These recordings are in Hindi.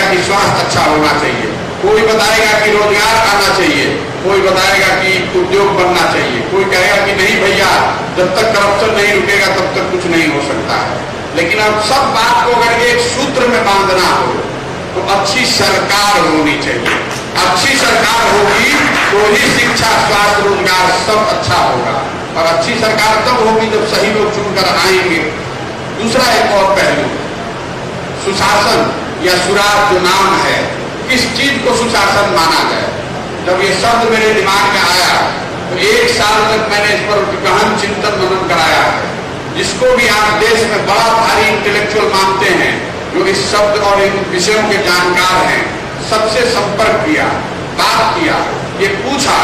कि स्वास्थ्य अच्छा होना चाहिए, कोई बताएगा कि रोजगार आना चाहिए, कोई बताएगा कि उद्योग बनना चाहिए, कोई कहेगा कि नहीं भैया जब तक करप्शन नहीं रुकेगा तब तक कुछ नहीं हो सकता है। लेकिन अब सब बात को अगर एक सूत्र में बांधना हो तो अच्छी सरकार होनी चाहिए। अच्छी सरकार होगी तो ही शिक्षा, स्वास्थ्य, रोजगार सब अच्छा होगा। और अच्छी सरकार तब होगी जब सही लोग चुनकर आएंगे। दूसरा एक और पहलू, सुशासन या सुराज जो नाम है, किस चीज को सुशासन माना जाए। जब ये शब्द मेरे दिमाग में आया तो एक साल तक मैंने इस पर गहन चिंतन मनन कराया है। जिसको भी आप देश में बड़ा भारी इंटेलेक्चुअल मानते हैं, जो इस शब्द और इन विषयों के जानकार हैं, सबसे संपर्क किया, बात किया, ये पूछा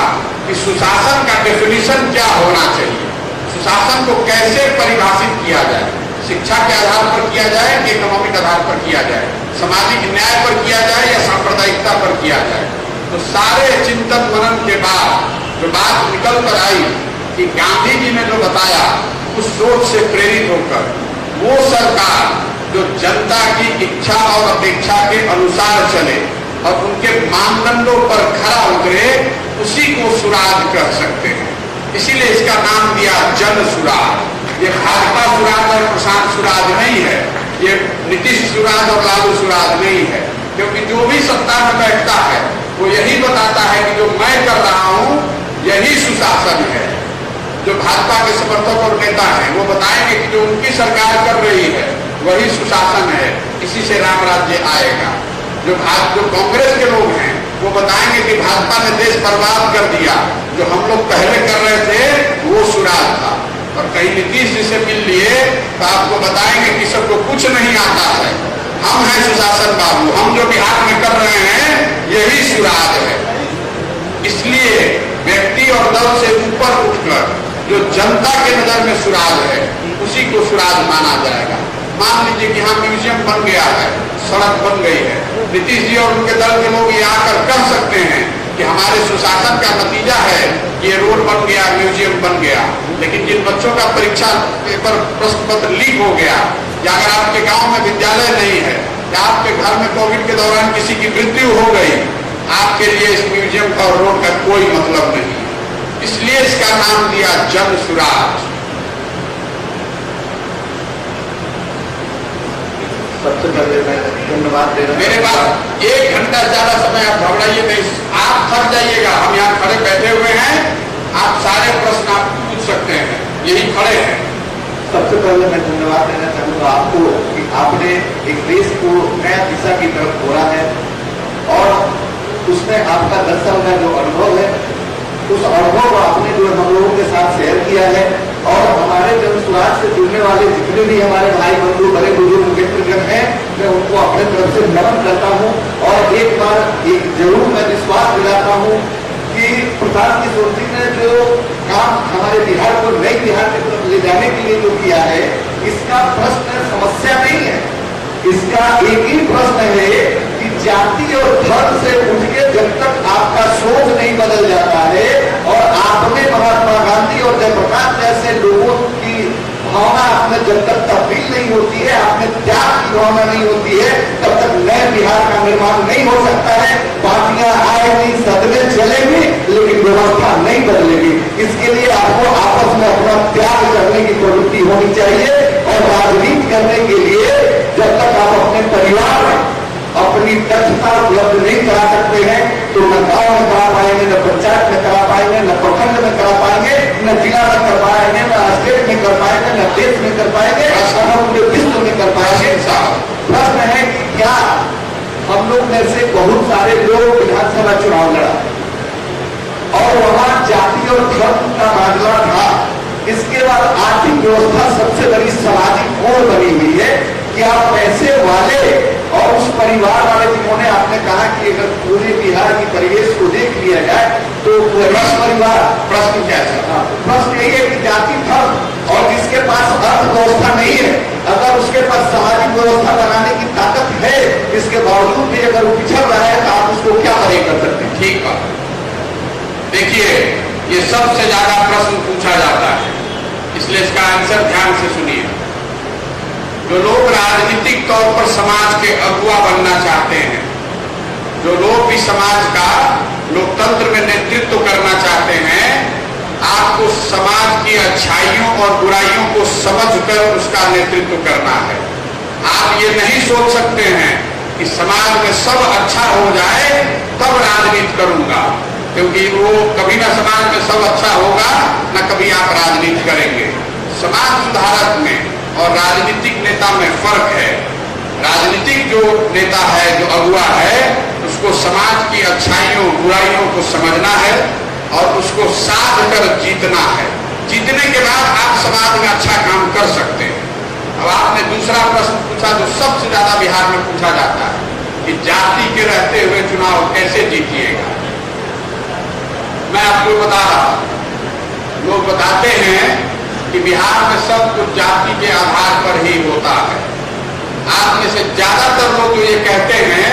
कि सुशासन का डेफिनेशन क्या होना चाहिए, सुशासन को कैसे परिभाषित किया जाए, शिक्षा के आधार पर किया जाए कि इकोनॉमिक आधार पर किया जाए, सामाजिक न्याय पर किया जाए या सांप्रदायिकता पर किया जाए। तो सारे चिंतन मनन के बाद जो बात निकल कर आई कि गांधी जी ने जो बताया, उस सोच से प्रेरित होकर वो सरकार जो जनता की इच्छा और अपेक्षा के अनुसार चले और उनके मानदंडों पर खरा उतरे, उसी को सुराज कह सकते हैं। इसीलिए इसका नाम दिया जन सुराज। ये भाजपा सुराज और प्रशांत सुराज नहीं है, ये नीतीश सुराज और लालू सुराज नहीं है। क्योंकि जो भी सत्ता में बैठता है वो यही बताता है कि जो मैं कर रहा हूं यही सुशासन है। जो भाजपा के समर्थक और नेता हैं वो बताएंगे कि जो उनकी सरकार कर रही है वही सुशासन है, इसी से राम राज्य आएगा। जो कांग्रेस के लोग हैं वो बताएंगे कि भाजपा ने देश बर्बाद कर दिया, जो हम लोग पहले कर रहे थे वो सुराज था। और कहीं नीतीश जी से मिल लिए तो आपको बताएंगे कि सबको कुछ नहीं आता है, हम हैं सुशासन बाबू, हम जो बिहार में कर रहे हैं यही सुराज है। इसलिए व्यक्ति और दल से ऊपर उठकर जो जनता के नजर में सुराज है उसी को सुराज माना जाएगा। मान लीजिए कि यहाँ म्यूजियम बन गया है, सड़क बन गई है, नीतीश जी और उनके दल के लोग ये आकर कह सकते हैं कि हमारे सुशासन का नतीजा है ये रोड बन गया, म्यूजियम बन गया। लेकिन जिन बच्चों का परीक्षा पेपर प्रश्न पत्र लीक हो गया, या अगर आपके गांव में विद्यालय नहीं है, या आपके घर में कोविड के दौरान किसी की मृत्यु हो गई, आपके लिए इस म्यूजियम और रोड का कोई मतलब नहीं। इसलिए इसका नाम दिया जन सुराज। सबसे पहले मैं धन्यवाद दे रहा हूं। मेरे पास 1 घंटा ज्यादा समय, आप घबराइए नहीं, आप थक जाइएगा। हम यहाँ खड़े बैठे हुए हैं, आप सारे प्रश्न आप पूछ सकते हैं, यही खड़े हैं। सबसे पहले मैं धन्यवाद देना चाहूँगा आपको कि आपने एक देश को नया दिशा की तरफ मोड़ा है और उसमें आपका 10 साल का जो अनुभव है, उस अनुभव को आपने जो हम लोगों के साथ शेयर किया है। और हमारे जन सुराज से जुड़ने वाले जितने भी हमारे भाई बंधु, बड़े बुजुर्ग मित्रगण हैं, मैं उनको अपने तरफ से नमन करता हूँ। और एक बार एक जरूर मैं विश्वास दिलाता हूँ कि प्रशांत किशोर जी ने जो काम हमारे बिहार को नई बिहार की तरफ ले जाने के लिए जो किया है, इसका प्रश्न समस्या नहीं है। इसका एक ही प्रश्न है कि जाति और धर्म से उठ के जब तक आपका सोच नहीं बदल जाता है और आपने महात्मा गांधी और जयप्रकाश जैसे लोगों की भावना आपने जब तक तब्दील नहीं होती है, आपने त्याग की भावना नहीं होती है, तब तक नए बिहार का निर्माण नहीं हो सकता है। पार्टियां आएंगी, सदमे चलेंगी, लेकिन व्यवस्था नहीं बदलेगी। इसके लिए आपको आपस में अपना त्याग करने की प्रवृत्ति होनी चाहिए। और राजनीति करने के लिए जब तक आप अपने परिवार में अपनी दक्षता उपलब्ध नहीं करा सकते हैं तो न गांव में करा पाएंगे, न पंचायत में करा पाएंगे, न प्रखंड में करा पाएंगे, न जिला में कर पाएंगे, न स्टेट में कर पाएंगे, न देश में कर पाएंगे, न पूरे विश्व में कर पाएंगे। प्रश्न है कि क्या हम लोग में से बहुत सारे लोग विधानसभा चुनाव लड़ा और वहां जाति और धर्म का मामला था। इसके बाद आर्थिक व्यवस्था सबसे बड़ी सामाजिक कोण बनी हुई है। क्या पैसे वाले और उस परिवार वाले जिन्होंने आपने कहा कि अगर पूरे बिहार की परिवेश को देख लिया जाए तो परिवार, प्रश्न क्या है? प्रश्न यही है कि जाति धर्म और जिसके पास अर्थ व्यवस्था नहीं है, अगर उसके पास सामाजिक व्यवस्था बनाने की ताकत है, इसके बावजूद भी अगर वो पिछड़ रहा है तो आप उसको क्या परे कर सकते हैं? ठीक बात। देखिए, ये सबसे ज्यादा प्रश्न पूछा जाता है, इसलिए इसका आंसर ध्यान से सुनिए। जो लोग राजनीतिक तौर पर समाज के अगुवा बनना चाहते हैं अच्छाइयों और बुराइयों को समझकर उसका नेतृत्व करना है। आप ये नहीं सोच सकते हैं कि समाज में सब अच्छा हो जाए तब राजनीति करूंगा, क्योंकि वो कभी ना समाज में सब अच्छा होगा न कभी आप राजनीति करेंगे। समाज सुधारक में और राजनीतिक नेता में फर्क है। राजनीतिक जो नेता है, जो अगुवा है, उसको समाज की अच्छाइयों बुराइयों को समझना है और उसको साध कर जीतना है। जीतने के बाद आप समाज में अच्छा काम कर सकते हैं। अब आपने दूसरा प्रश्न पूछा जो सबसे ज्यादा बिहार में पूछा जाता है कि जाति के रहते हुए चुनाव कैसे जीतिएगा। मैं आपको बता रहा हूं, लोग बताते हैं कि बिहार में सब कुछ जाति के आधार पर ही होता है। आप में से ज्यादातर लोग जो ये कहते हैं,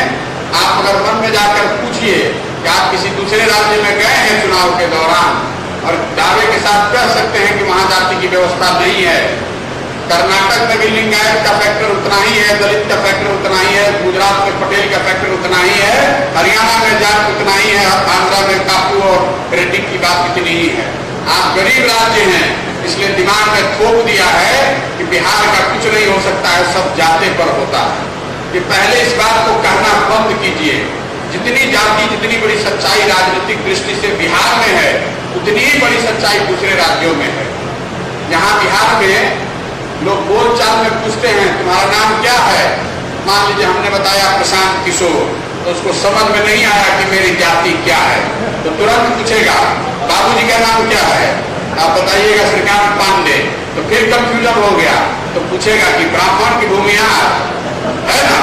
आप अगर मन में जाकर पूछिए कि आप किसी दूसरे राज्य में गए हैं चुनाव के दौरान और दावे के साथ कह सकते हैं कि वहां जाति की व्यवस्था नहीं है। कर्नाटक में भी लिंगायत का फैक्टर उतना ही है, दलित का फैक्टर उतना ही है, गुजरात में पटेल का फैक्टर उतना ही है, हरियाणा में जाट उतना ही है, आंध्रा में कापू और रेड्डी की बात इतनी ही है। आप गरीब राज्य हैं, इसलिए दिमाग में थोप दिया है कि बिहार का कुछ नहीं हो सकता है, सब जाते पर होता है। कि पहले इस बात को कहना बंद कीजिए। जितनी जाति, जितनी बड़ी सच्चाई राजनीतिक दृष्टि से बिहार में है, उतनी ही बड़ी सच्चाई दूसरे राज्यों में है। यहाँ बिहार में लोग बोलचाल में पूछते हैं तुम्हारा नाम क्या है, मान लीजिए हमने बताया प्रशांत किशोर, तो उसको समझ में नहीं आया कि मेरी जाति क्या है, तो तुरंत पूछेगा बाबूजी का नाम क्या है, आप बताइएगा श्रीकांत पांडे, तो फिर कंफ्यूजन हो गया, तो पूछेगा कि ब्राह्मण की भूमिहार है ना।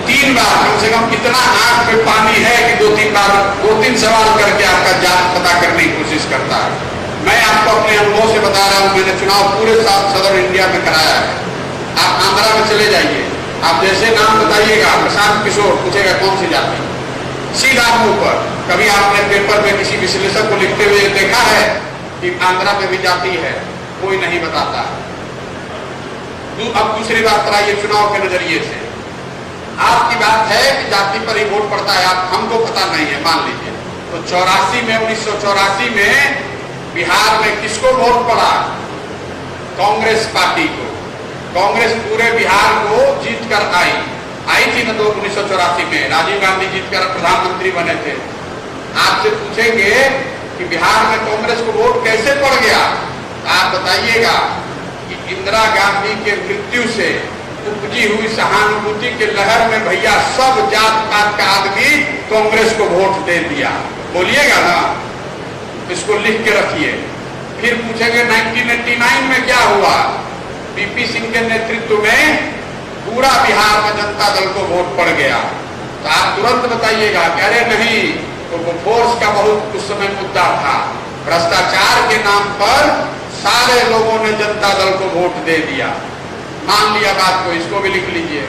3 बार कम से कम इतना आंख में पानी है कि 2-3 सवाल करके आपका जात पता करने की कोशिश करता है। मैं आपको अपने अनुभव से बता रहा हूं, मैंने चुनाव पूरे सदर इंडिया में कराया है। आप आंध्रा में चले जाइए, आप जैसे नाम बताइएगा प्रशांत किशोर, पूछेगा कौन सी जाति, सीधा मुंह पर। कभी आपने पेपर में किसी विश्लेषक को लिखते हुए देखा है कि आंध्रा में भी जाति है? कोई नहीं बताता। अब दूसरी बात कराइए चुनाव के नजरिए से। आपकी बात है कि जाति पर ही वोट पड़ता है, आप हमको पता नहीं है, मान लीजिए। तो 1984 में बिहार में किसको वोट पड़ा? कांग्रेस पार्टी को। कांग्रेस पूरे बिहार को जीत कर आई थी न 1984 में। राजीव गांधी जीतकर प्रधानमंत्री बने थे। आपसे पूछेंगे कि बिहार में कांग्रेस को वोट कैसे पड़ गया, आप बताइएगा कि इंदिरा गांधी के मृत्यु से उपजी हुई सहानुभूति के लहर में भैया सब जात पात का आदमी कांग्रेस को वोट दे दिया। बोलिएगा ना, इसको लिख के रखिए। फिर पूछेंगे 1989 में क्या हुआ? पीपी सिंह के नेतृत्व में पूरा बिहार में जनता दल को वोट पड़ गया। तो आप तुरंत बताइएगा कि अरे नहीं, तो वो फोर्स का बहुत उस समय मुद्दा था, भ्रष्टाचार के नाम पर सारे लोगों ने जनता दल को वोट दे दिया। मान लिया बात को, इसको भी लिख लीजिए।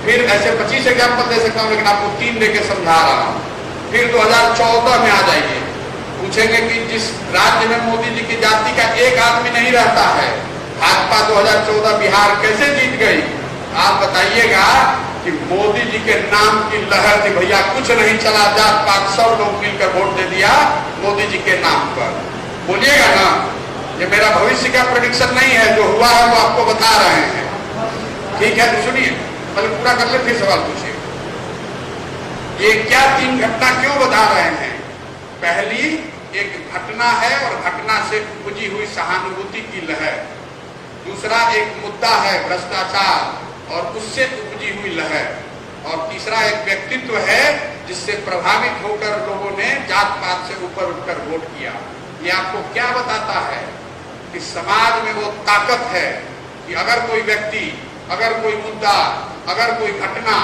फिर ऐसे 25 एग्जाम्पल दे सकता हूं, लेकिन आपको 3 देके समझा रहा हूं। फिर 2014 में आ जाइए, पूछेंगे कि जिस राज्य में मोदी जी की जाति का एक आदमी नहीं रहता है, भाजपा 2014 बिहार कैसे जीत गई? आप बताइएगा कि मोदी जी के नाम की लहर थी भैया, कुछ नहीं चला, जात पात सब लोग मिलकर वोट दे दिया मोदी जी के नाम पर। बोलिएगा ना, ये मेरा भविष्य का प्रेडिक्शन नहीं है, जो हुआ है वो आपको बता रहे हैं। ठीक है, तो सुनिए, पहले पूरा कर ले, फिर सवाल पूछिए। ये क्या 3 घटना क्यों बता रहे हैं? पहली एक घटना है और घटना से उपजी हुई सहानुभूति की लहर। दूसरा एक मुद्दा है भ्रष्टाचार और उससे उपजी हुई लहर। और तीसरा एक व्यक्तित्व है जिससे प्रभावित होकर लोगों ने जात पात से ऊपर उठकर वोट किया। ये आपको क्या बताता है कि समाज में वो ताकत है कि अगर कोई व्यक्ति, अगर कोई मुद्दा, अगर कोई घटना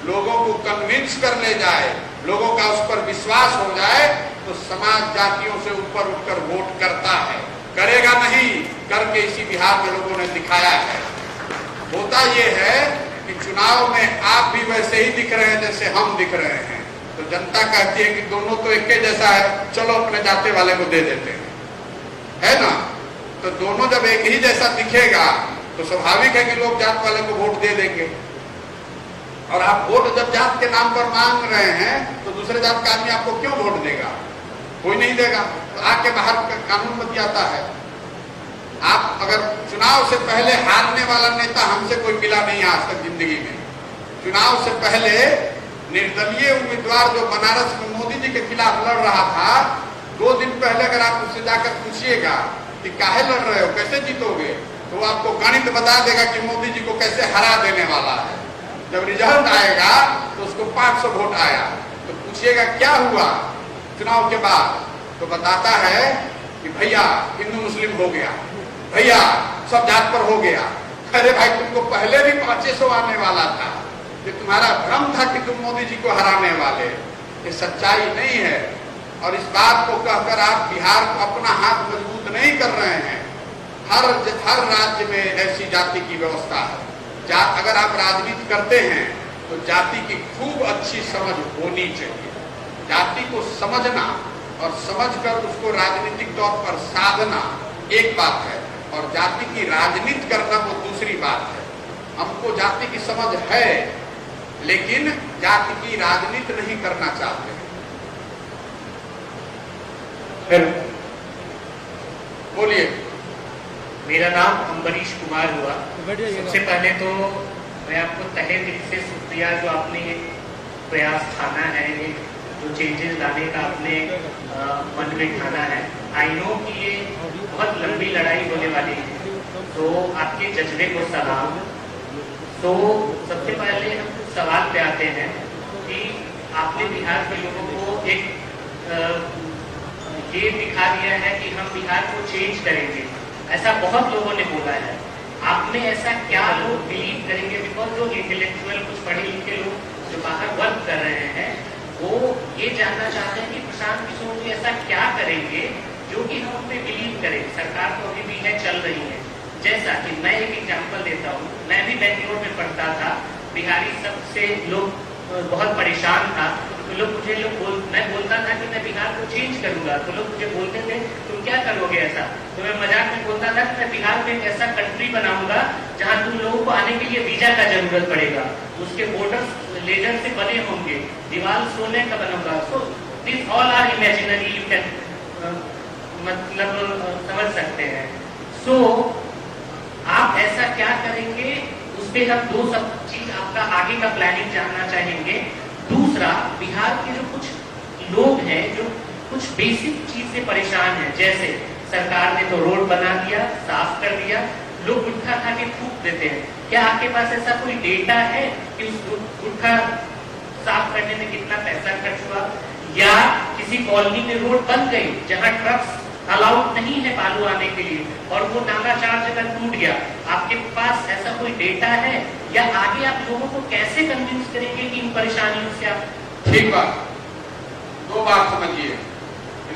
लोगों को कन्विंस कर ले जाए, लोगों का उस पर विश्वास हो जाए, तो समाज जातियों से ऊपर उठकर वोट करता है। करेगा नहीं, करके इसी बिहार के लोगों ने दिखाया है। होता यह है कि चुनाव में आप भी वैसे ही दिख रहे हैं जैसे हम दिख रहे हैं, तो जनता कहती है कि दोनों तो एक जैसा है, चलो अपने जाते वाले को दे देते हैं, है ना। तो दोनों जब एक ही जैसा दिखेगा तो स्वाभाविक है कि लोग जात वाले को वोट दे देंगे। और आप वोट जब जात के नाम पर मांग रहे हैं तो दूसरे जात का आदमी आपको क्यों वोट देगा? कोई नहीं देगा। तो आके बाहर कानून बन जाता है। आप अगर चुनाव से पहले हारने वाला नेता हमसे कोई मिला नहीं आज तक जिंदगी में। चुनाव से पहले निर्दलीय उम्मीदवार जो बनारस में मोदी जी के खिलाफ लड़ रहा था, 2 दिन पहले अगर आप उससे जाकर पूछिएगा कि काहे लड़ रहे हो, कैसे जीतोगे, तो वो आपको गणित बता देगा कि मोदी जी को कैसे हरा देने वाला है। जब रिजल्ट आएगा तो उसको 500 वोट आया, तो पूछिएगा क्या हुआ चुनाव के बाद, तो बताता है कि भैया हिंदू मुस्लिम हो गया, भैया सब जात पर हो गया। अरे भाई तुमको पहले भी 500 आने वाला था, ये तुम्हारा भ्रम था कि तुम मोदी जी को हराने वाले, ये सच्चाई नहीं है। और इस बात को कहकर आप बिहार को अपना हाथ मजबूत नहीं कर रहे हैं। हर राज्य में ऐसी जाति की व्यवस्था है। अगर आप राजनीति करते हैं तो जाति की खूब अच्छी समझ होनी चाहिए। जाति को समझना और समझकर उसको राजनीतिक तौर पर साधना एक बात है, और जाति की राजनीति करना वो दूसरी बात है। हमको जाति की समझ है, लेकिन जाति की राजनीति नहीं करना चाहते। फिर बोलिए। मेरा नाम अम्बरीश कुमार हुआ। सबसे पहले तो मैं आपको तहे दिल से शुक्रिया जो आपने ये प्रयास ठाना है, ये जो चेंजेस लाने का आपने मन में ठाना है। आई नो कि ये बहुत लंबी लड़ाई होने वाली है, तो आपके जज्बे को सलाम। तो सबसे पहले हम सवाल पे आते हैं कि आपने बिहार के लोगों को एक ये दिखा दिया है कि हम बिहार को चेंज करेंगे, ऐसा बहुत लोगों ने बोला है। आपने ऐसा क्या लोग बिलीव करेंगे? बिकॉज जो इंटेलेक्चुअल कुछ पढ़े लिखे लोग जो बाहर वर्क कर रहे हैं वो ये जानना चाहते हैं कि प्रशांत किशोर जी ऐसा क्या करेंगे जो कि हम उन पे बिलीव करें। सरकार तो अभी भी है, चल रही है। जैसा कि मैं एक एग्जाम्पल देता हूँ, मैं भी बेंगलोर में पढ़ता था, बिहारी सबसे लोग बहुत परेशान था, तो लोग मुझे मैं बोलता था कि मैं बिहार को चेंज करूंगा, तो लोग मुझे बोलते थे तुम क्या करोगे ऐसा, तो मैं मजाक में बोलता था कि मैं बिहार में एक ऐसा कंट्री बनाऊंगा जहां तुम लोगों को आने के लिए वीजा का जरूरत पड़ेगा, उसके बॉर्डर्स लेजर से बने होंगे, दीवार सोने का बनाऊंगा। So this all are imaginary, you can मतलब समझ सकते हैं। सो आप ऐसा क्या करेंगे, उस पर हम 2 सब चीज आपका आगे का प्लानिंग जानना चाहेंगे। दूसरा, बिहार के जो कुछ लोग हैं जो कुछ बेसिक चीज से परेशान हैं, जैसे सरकार ने तो रोड बना दिया, साफ कर दिया, लोग गुटखा खा के थूक देते हैं। क्या आपके पास ऐसा कोई डेटा है कि उस गुटखा साफ करने में कितना पैसा खर्च हुआ? या किसी कॉलोनी में रोड बन गई जहां ट्रक्स अलाउड नहीं है बालू आने के लिए और वो नाला 4 जगह टूट गया, आपके पास ऐसा कोई डेटा है? या आगे आप लोगों को कैसे कन्विंस करेंगे कि इन परेशानियों से आप? ठीक बात। 2 बात समझिए,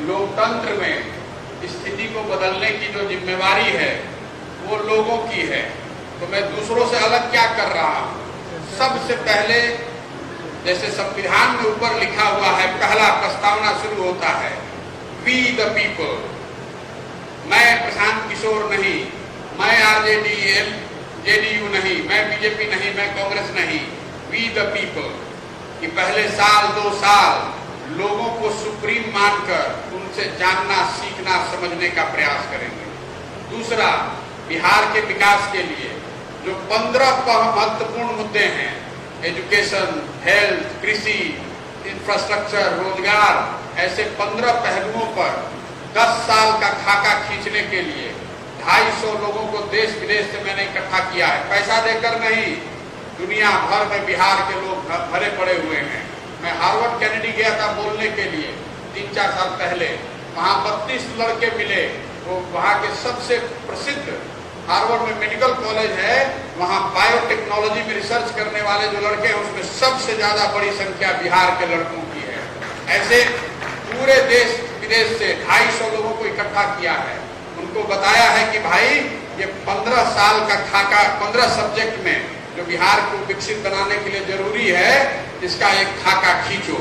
लोकतंत्र में स्थिति को बदलने की जो जिम्मेवारी है वो लोगों की है। तो मैं दूसरों से अलग क्या कर रहा हूं? सबसे पहले जैसे संविधान में ऊपर लिखा हुआ है, पहला प्रस्तावना शुरू होता है वी द पीपल। मैं प्रशांत किशोर नहीं, मैं आरजेडी जेडीयू नहीं, मैं बीजेपी नहीं, मैं कांग्रेस नहीं, वी द पीपल। कि पहले साल 2 साल लोगों को सुप्रीम मानकर उनसे जानना, सीखना, समझने का प्रयास करेंगे। दूसरा, बिहार के विकास के लिए जो 15 महत्वपूर्ण मुद्दे हैं, एजुकेशन, हेल्थ, कृषि, इंफ्रास्ट्रक्चर, रोजगार, ऐसे 15 पहलुओं पर 10 साल का खाका खींचने के लिए 250 लोगों को देश विदेश से मैंने इकट्ठा किया है, पैसा देकर नहीं। दुनिया भर में बिहार के लोग भरे पड़े हुए हैं। मैं हार्वर्ड कैनेडी गया था बोलने के लिए 3-4 साल पहले, वहाँ 32 लड़के मिले। वो वहाँ के सबसे प्रसिद्ध, हार्वर्ड में मेडिकल कॉलेज है, वहाँ बायोटेक्नोलॉजी में रिसर्च करने वाले जो लड़के हैं उसमें सबसे ज्यादा बड़ी संख्या बिहार के लड़कों की है। ऐसे पूरे देश विदेश से 250 लोगों को इकट्ठा किया है, उनको बताया है कि भाई ये 15 साल का खाका, 15 सब्जेक्ट में जो बिहार को विकसित बनाने के लिए जरूरी है, इसका एक खाका खींचो।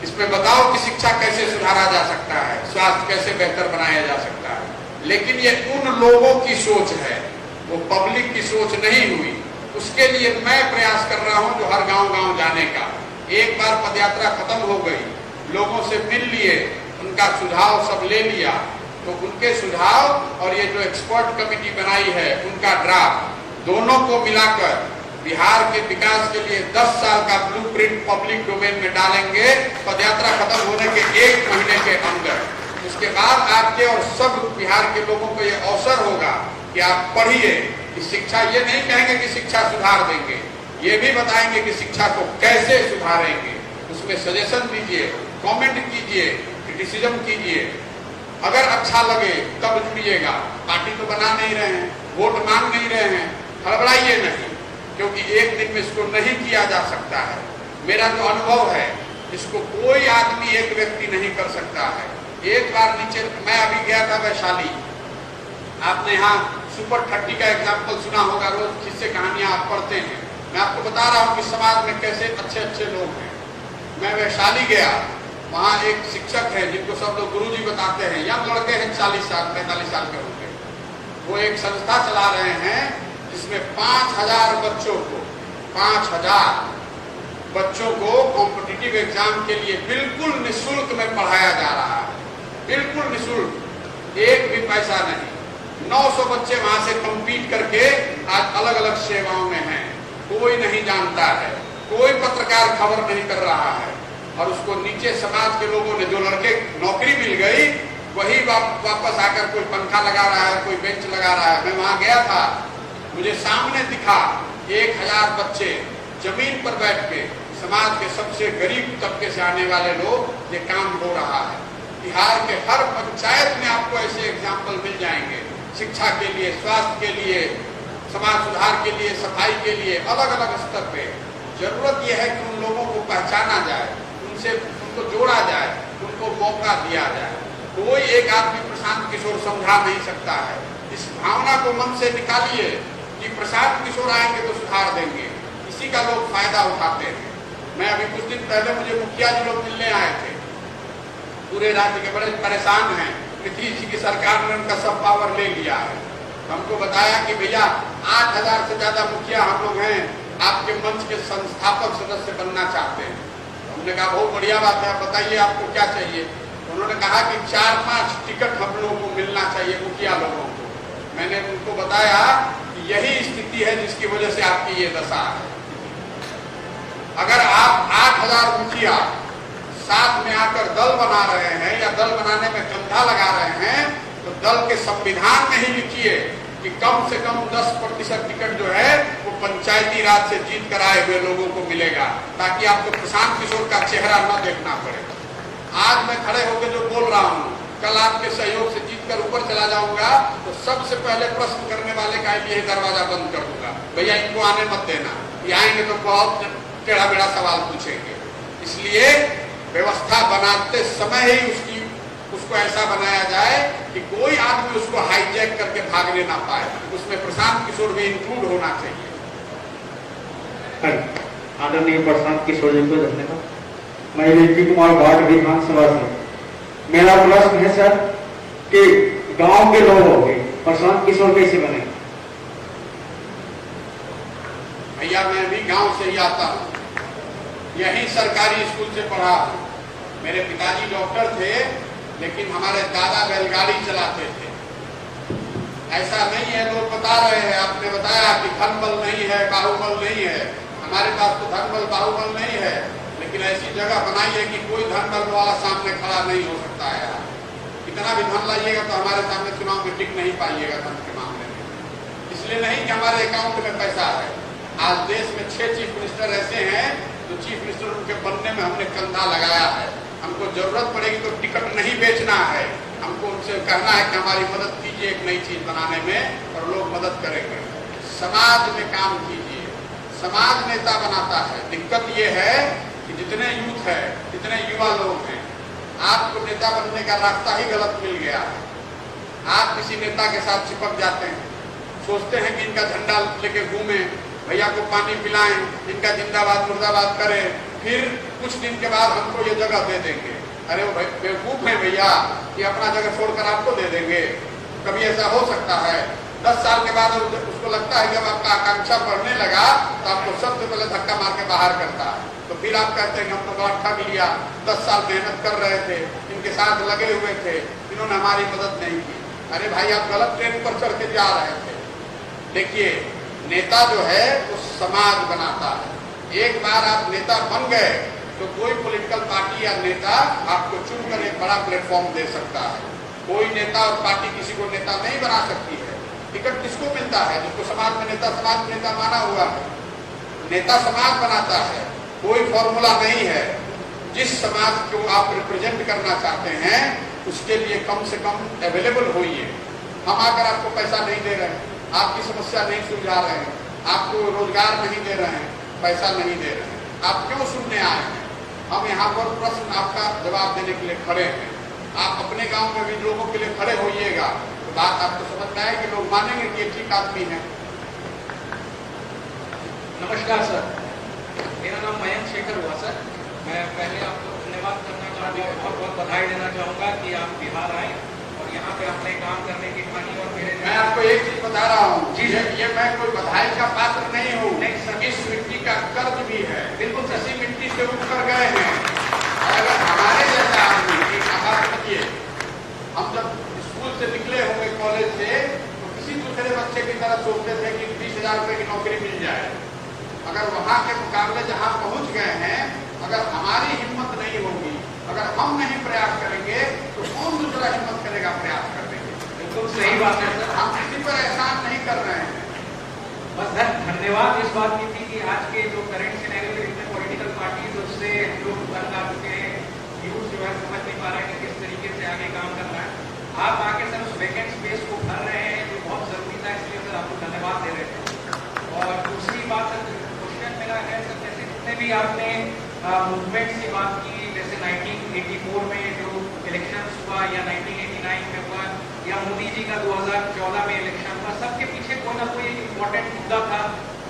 इसमें बताओ कि शिक्षा कैसे सुधारा जा सकता है, स्वास्थ्य कैसे बेहतर बनाया जा सकता है। लेकिन ये उन लोगों की सोच है, वो पब्लिक की सोच नहीं हुई। उसके लिए मैं प्रयास कर रहा हूं जो हर गांव-गांव जाने का। एक बार पदयात्रा खत्म हो गई, लोगों से मिल लिए, उनका सुझाव सब ले लिया, तो उनके सुझाव और ये जो एक्सपर्ट कमेटी बनाई है उनका ड्राफ्ट दोनों को मिलाकर बिहार के विकास के लिए 10 साल का ब्लूप्रिंट पब्लिक डोमेन में डालेंगे पदयात्रा खत्म होने के 1 महीने के अंदर। उसके बाद आपके और सब बिहार के लोगों को ये अवसर होगा कि आप पढ़िए कि शिक्षा, ये नहीं कहेंगे कि शिक्षा सुधार देंगे, ये भी बताएंगे कि शिक्षा को कैसे सुधारेंगे। उसमें सजेशन दीजिए, कमेंट कीजिए, क्रिटिसिज्म कीजिए। अगर अच्छा लगे तब जुड़िएगा। पार्टी तो बना नहीं रहे हैं, वोट मांग नहीं रहे हैं, हड़बड़ाइए नहीं, क्योंकि एक दिन में इसको नहीं किया जा सकता है। मेरा जो अनुभव है इसको कोई आदमी, एक व्यक्ति नहीं कर सकता है। एक बार नीचे, मैं अभी गया था वैशाली, आपने यहाँ सुपर 30 का एग्जाम्पल सुना होगा, रोज किससे कहानियां आप पढ़ते हैं। मैं आपको बता रहा हूँ कि समाज में कैसे अच्छे अच्छे लोग हैं। मैं वैशाली गया, वहाँ एक शिक्षक है जिनको सब लोग गुरुजी बताते हैं, यंग लड़के हैं, 40 साल 45 साल के होंगे। वो एक संस्था चला रहे हैं जिसमें 5000 बच्चों को 5000 बच्चों को कॉम्पिटिटिव एग्जाम के लिए बिल्कुल निःशुल्क में पढ़ाया जा रहा है, बिल्कुल निःशुल्क, एक भी पैसा नहीं। 900 बच्चे वहां से कम्पीट करके आज अलग अलग सेवाओं में हैं। कोई नहीं जानता है, कोई पत्रकार खबर नहीं कर रहा है, और उसको नीचे समाज के लोगों ने, जो लड़के नौकरी मिल गई वही वापस आकर कोई पंखा लगा रहा है, कोई बेंच लगा रहा है। मैं वहां गया था, मुझे सामने दिखा 1000 बच्चे जमीन पर बैठ के, समाज के सबसे गरीब तबके से आने वाले लोग, ये काम हो रहा है। बिहार के हर पंचायत में आपको ऐसे एग्जाम्पल मिल जाएंगे, शिक्षा के लिए, स्वास्थ्य के लिए, समाज सुधार के लिए, सफाई के लिए, अलग अलग स्तर पे। जरूरत यह है कि उन लोगों को पहचाना जाए, उनसे उनको जोड़ा जाए, उनको मौका दिया जाए। कोई एक आदमी प्रशांत किशोर समझा नहीं सकता है। इस भावना को मन से निकालिए कि प्रशांत किशोर आएंगे तो सुधार देंगे, इसी का लोग फायदा उठाते हैं। मैं अभी कुछ दिन पहले, मुझे मुखिया जी लोग मिलने आए थे, पूरे राज्य के बड़े परेशान हैं, नीतीश जी की सरकार ने उनका सब पावर ले लिया है। हमको बताया कि भैया 8000 से ज्यादा मुखिया हम लोग हैं, आपके मंच के संस्थापक सदस्य बनना चाहते हैं। हमने कहा बहुत बढ़िया बात है, बताइए आपको क्या चाहिए। उन्होंने कहा कि 4-5 टिकट हम लोगों को मिलना चाहिए, मुखिया लोगों को। मैंने उनको बताया कि यही स्थिति है जिसकी वजह से आपकी ये दशा है। अगर आप 8000 मुखिया साथ में आकर दल बना रहे हैं या दल बनाने में कंधा लगा रहे हैं, तो दल के संविधान में ही लिखिए कि कम से कम 10% टिकट जो है वो पंचायती राज से जीत कर आए हुए लोगों को मिलेगा, ताकि आपको प्रशांत किशोर का चेहरा न देखना पड़े। आज मैं खड़े होकर जो बोल रहा हूँ, कल आपके सहयोग से जीतकर ऊपर चला जाऊंगा तो सबसे पहले प्रश्न करने वाले का लिए दरवाजा बंद कर दूंगा, भैया इनको आने मत देना, ये आएंगे तो बहुत टेढ़ा बेड़ा सवाल पूछेंगे। इसलिए व्यवस्था बनाते समय ही उसको ऐसा बनाया जाए कि कोई आदमी उसको हाईजैक करके भागने ना पाए, उसमें प्रशांत किशोर भी इंक्लूड होना चाहिए। आदरणीय प्रशांत किशोर जी को धन्यवाद। मैं ऋषि कुमार भाट विधानसभा से, मेरा प्रश्न है सर कि गांव के लोग हो गए, प्रशांत किशोर कैसे बने? भैया मैं भी गांव से ही आता हूँ, यही सरकारी स्कूल से पढ़ा हूँ। मेरे पिताजी डॉक्टर थे, लेकिन हमारे दादा बैलगाड़ी चलाते थे। ऐसा नहीं है, लोग बता रहे हैं, आपने बताया कि धन बल नहीं है, बाहुबल नहीं है। हमारे पास तो धन बल बाहुबल नहीं है, लेकिन ऐसी जगह बनाइए कि कोई धन बल वाला सामने खड़ा नहीं हो सकता है। कितना भी धन लाइएगा तो हमारे सामने चुनाव में टिक नहीं पाइएगा धन के मामले में। इसलिए नहीं कि हमारे अकाउंट में पैसा है। आज देश में 6 चीफ मिनिस्टर ऐसे हैं जो चीफ मिनिस्टर उनके बनने में हमने कंधा लगाया है। हमको जरूरत पड़ेगी तो टिकट नहीं बेचना है, हमको उनसे कहना है कि हमारी मदद कीजिए एक नई चीज बनाने में, और लोग मदद करेंगे। समाज में काम कीजिए, समाज नेता बनाता है। दिक्कत ये है कि जितने यूथ है, जितने युवा लोग हैं, आपको नेता बनने का रास्ता ही गलत मिल गया है। आप किसी नेता के साथ चिपक जाते हैं, सोचते हैं कि इनका झंडा लेके घूमे, भैया को पानी पिलाएं, इनका जिंदाबाद मुर्दाबाद करें, फिर कुछ दिन के बाद हमको ये जगह दे देंगे। अरे वो बेवकूफ है भैया कि अपना जगह छोड़कर आपको दे देंगे। कभी ऐसा हो सकता है? 10 साल के बाद उसको लगता है कि अब आपका आकांक्षा बढ़ने लगा तो आपको सबसे पहले धक्का मार के बाहर करता है, तो फिर आप कहते हैं कि हमने बड़ा ठग लिया, 10 साल मेहनत कर रहे थे, इनके साथ लगे हुए थे, इन्होंने हमारी मदद नहीं की। अरे भाई, आप गलत ट्रेन पर चढ़ के जा रहे थे। देखिए, नेता जो है वो समाज बनाता है। एक बार आप नेता बन गए तो कोई पॉलिटिकल पार्टी या नेता आपको चुनकर एक बड़ा प्लेटफॉर्म दे सकता है। कोई नेता और पार्टी किसी को नेता नहीं बना सकती है। टिकट किसको मिलता है? जिसको समाज में नेता माना हुआ है। नेता समाज बनाता है, कोई फॉर्मूला नहीं है। जिस समाज को आप रिप्रेजेंट करना चाहते हैं उसके लिए कम से कम अवेलेबल होइए। हम आकर आपको पैसा नहीं दे रहे हैं, आपकी समस्या नहीं सुलझा रहे हैं, आपको रोजगार नहीं दे रहे हैं, पैसा नहीं दे रहे हैं, आप क्यों सुनने आए हैं? हम यहाँ पर प्रश्न आपका जवाब देने के लिए खड़े हैं। आप अपने गांव में भी लोगों के लिए खड़े होइएगा तो बात आपको समझ में आए कि लोग मानेंगे कि ये ठीक आदमी है। नमस्कार सर, मेरा नाम मयंक शेखर हुआ सर। मैं पहले आपको धन्यवाद करना चाहूँगा, बहुत बहुत बधाई देना चाहूँगा कि आप बिहार आए और यहाँ पे अपने काम करने की ठानी। और मैं आपको एक चीज बता रहा हूँ जी, ये मैं कोई बधाई का पात्र नहीं हूँ। इस मिट्टी का कर्ज भी है, बिल्कुल ऐसी मिट्टी से उठ कर गए हैं। अगर हमारे जैसा आदमी, हम जब स्कूल से निकले होंगे कॉलेज से, तो किसी दूसरे बच्चे की तरह सोचते थे कि 20,000 रुपए की नौकरी मिल जाए। अगर वहां के मुकाबले जहां पहुंच गए हैं, अगर हमारी हिम्मत नहीं होगी, अगर हम नहीं प्रयास करेंगे तो कौन दूसरा हिम्मत करेगा प्रयास करने की? बिल्कुल सही बात है सर, हम किसी पर एहसान नहीं कर रहे हैं। बस सर धन्यवाद इस बात की थी कि आज के जो करंट सिनेरियो में जितने पॉलिटिकल पार्टीज उससे लोग तंग आ चुके हैं, यूथ जो है समझ नहीं पा रहे हैं कि किस तरीके से आगे काम करना है। आप आके सर उस वैकेंट स्पेस को भर रहे हैं जो बहुत जरूरी था, इसलिए सर आपको धन्यवाद दे रहे थे। और दूसरी बात सर, क्वेश्चन मेरा है सर, जैसे जितने भी आपने मूवमेंट की बात की, जैसे 1984 में जो इलेक्शन हुआ या 1989 में हुआ या मोदी जी का 2014 में इलेक्शन हुआ, सबके पीछे कोई ना कोई एक इम्पोर्टेंट मुद्दा था।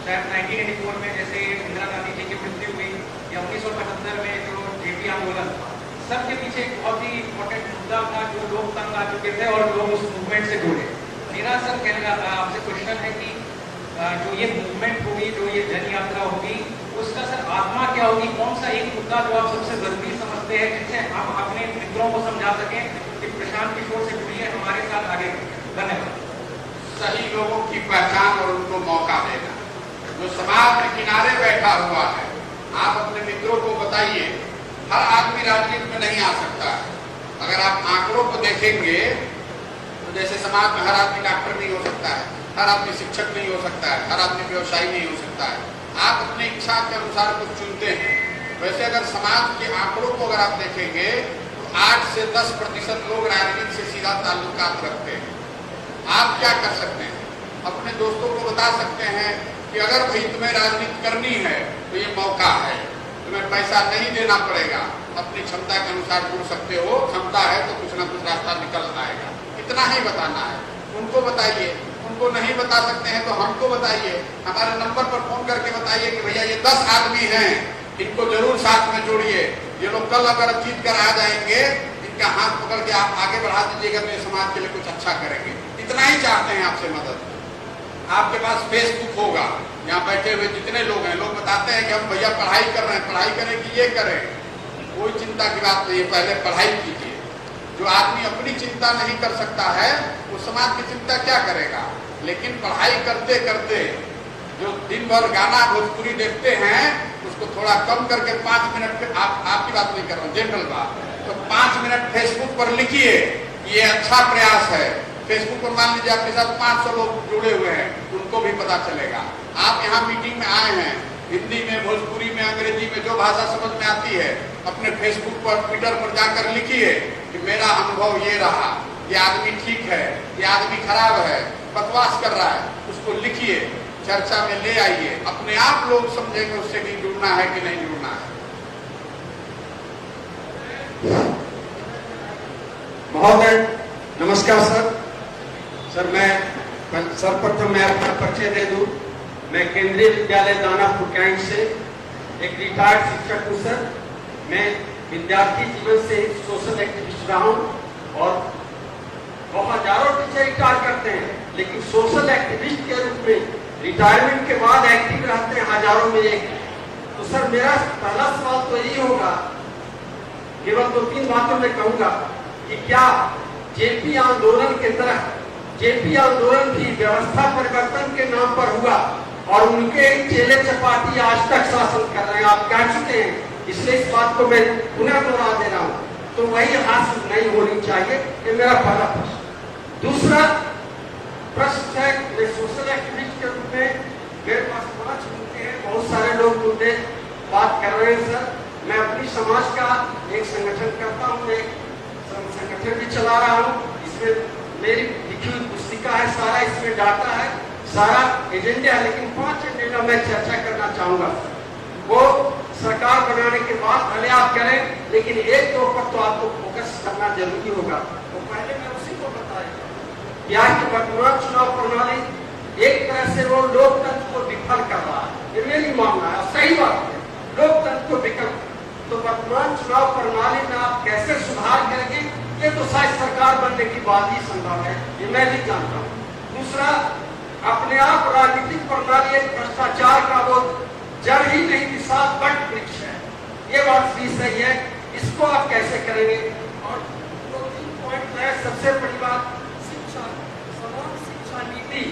शायद 1984 में जैसे इंदिरा गांधी जी की मृत्यु हुई या 1975 में जो जेपी आंदोलन, सबके पीछे एक बहुत ही इम्पोर्टेंट मुद्दा था जो लोग तंग आ चुके थे और लोग उस मूवमेंट से जुड़े। मेरा सर कहना आपसे क्वेश्चन है कि जो ये मूवमेंट होगी, जो ये जन यात्रा होगी, उसका सर आत्मा क्या होगी? कौन सा एक मुद्दा जो आप सबसे जरूरी समझते हैं जिससे हम अपने मित्रों को समझा सकें कि प्रशांत किशोर से जुड़िए, हमारे साथ आगे बढ़िए? धन्यवाद। सही लोगों की पहचान और उनको मौका देना। जो समाज के किनारे बैठा हुआ है, आप अपने मित्रों को बताइए। हर आदमी राजनीति में नहीं आ सकता है। अगर आप आंकड़ों को देखेंगे तो जैसे समाज में हर आदमी डॉक्टर नहीं हो सकता है, हर आदमी शिक्षक नहीं हो सकता है, हर आदमी व्यवसायी नहीं हो सकता है। आप अपनी इच्छा के अनुसार कुछ चुनते हैं। वैसे अगर समाज के आंकड़ों को अगर आप देखेंगे तो 8 से 10% लोग राजनीति से सीधा ताल्लुकात रखते हैं। आप क्या कर सकते हैं? अपने दोस्तों को बता सकते हैं कि अगर भाई तुम्हें राजनीति करनी है तो ये मौका है, तुम्हें पैसा नहीं देना पड़ेगा, अपनी क्षमता के अनुसार जुड़ सकते हो, क्षमता है तो कुछ ना कुछ रास्ता निकल आएगा। इतना ही बताना है। उनको बताइए। उनको नहीं बता सकते हैं तो हमको बताइए, हमारे नंबर पर फोन करके बताइए कि भैया ये 10 आदमी हैं, इनको जरूर साथ में जोड़िए। ये लोग कल अगर जीत कर आ जाएंगे, इनका हाथ पकड़ के आप आगे बढ़ा दीजिएगा तो ये समाज के लिए कुछ अच्छा करेंगे। इतना ही चाहते हैं आपसे मदद। आपके पास फेसबुक होगा, यहाँ बैठे हुए जितने लोग हैं, लोग बताते हैं कि हम भैया पढ़ाई कर रहे हैं, पढ़ाई करें कि ये करें, कोई चिंता की बात नहीं है। पहले पढ़ाई कीजिए। जो आदमी अपनी चिंता नहीं कर सकता है वो समाज की चिंता क्या करेगा? लेकिन पढ़ाई करते करते जो दिन भर गाना भोजपुरी देखते हैं उसको थोड़ा कम करके 5 मिनट पे, आपकी बात नहीं कर रहा हूँ, जनरल बात, तो 5 मिनट फेसबुक पर लिखिए। ये अच्छा प्रयास है। फेसबुक पर मान लीजिए आपके साथ 500 लोग जुड़े हुए हैं, उनको भी पता चलेगा। आप यहाँ मीटिंग में आए हैं, हिंदी में, भोजपुरी में, अंग्रेजी में, जो भाषा समझ में आती है, अपने फेसबुक पर, ट्विटर पर जाकर लिखिए कि मेरा अनुभव ये रहा, ये आदमी ठीक है, ये आदमी खराब है, बकवास कर रहा है, उसको लिखिए, चर्चा में ले आइए। अपने आप लोग समझेंगे उससे कि जुड़ना है कि नहीं जुड़ना है। महोदय नमस्कार सर। सर मैं सर्वप्रथम मैं अपना परिचय दे दूं। मैं केंद्रीय विद्यालय दानापुर कैंट से एक रिटायर्ड शिक्षक हूँ सर। मैं विद्यार्थी जीवन से सोशल एक्टिविस्ट रहा हूँ और हजारों टीचर रिटायर करते हैं, लेकिन सोशल एक्टिविस्ट के रूप में रिटायरमेंट के बाद एक्टिव रहते हैं हजारों में एक। तो सर मेरा पहला सवाल तो यही होगा, केवल 2-3 बातों में कहूंगा कि क्या जेपी आंदोलन के तरह जेपी आंदोलन भी व्यवस्था परिवर्तन के नाम पर हुआ और उनके चेले चपाटी आज तक शासन कर रहे हैं, आप कह चुके हैं, इसलिए इस बात को मैं पुनः दोहरा दे रहा हूं, तो वही हासिल नहीं होनी चाहिए। ये मेरा पहला प्रश्न। दूसरा प्रश्न है, मैं सोशल एक्टिविस्ट के रूप में मेरे पास 5 मुद्दे हैं, बहुत सारे लोग मुद्दे बात कर रहे हैं सर। मैं अपनी समाज का एक संगठन करता हूँ, एक संगठन भी चला रहा हूँ, इसमें मेरी लिखी हुई पुस्तिका है, सारा इसमें डाटा है, सारा एजेंडा है, लेकिन 5 एजेंडा मैं चर्चा करना चाहूंगा। वो सरकार बनाने के बाद भले आप करें, लेकिन 1-2 पर तो आपको फोकस करना जरूरी होगा। तो पहले मैं उसी को बताएगा क्या कि वर्तमान चुनाव प्रणाली एक तरह से वो लोकतंत्र को विफल कर रहा है, ये मेरी मानना है, सही बात है, लोकतंत्र को विफल। तो वर्तमान चुनाव प्रणाली में आप कैसे सुधार करेंगे, ये तो शायद सरकार बनने की बात ही संभव है, ये मैं भी जानता हूँ। दूसरा, अपने आप राजनीतिक प्रणाली एक भ्रष्टाचार का वो जड़ ही नहीं दिशा बट वृक्ष है, ये बात भी सही है, इसको आप कैसे करेंगे। और 2-3 पॉइंट है, सबसे बड़ी बात शिक्षा, समान शिक्षा नीति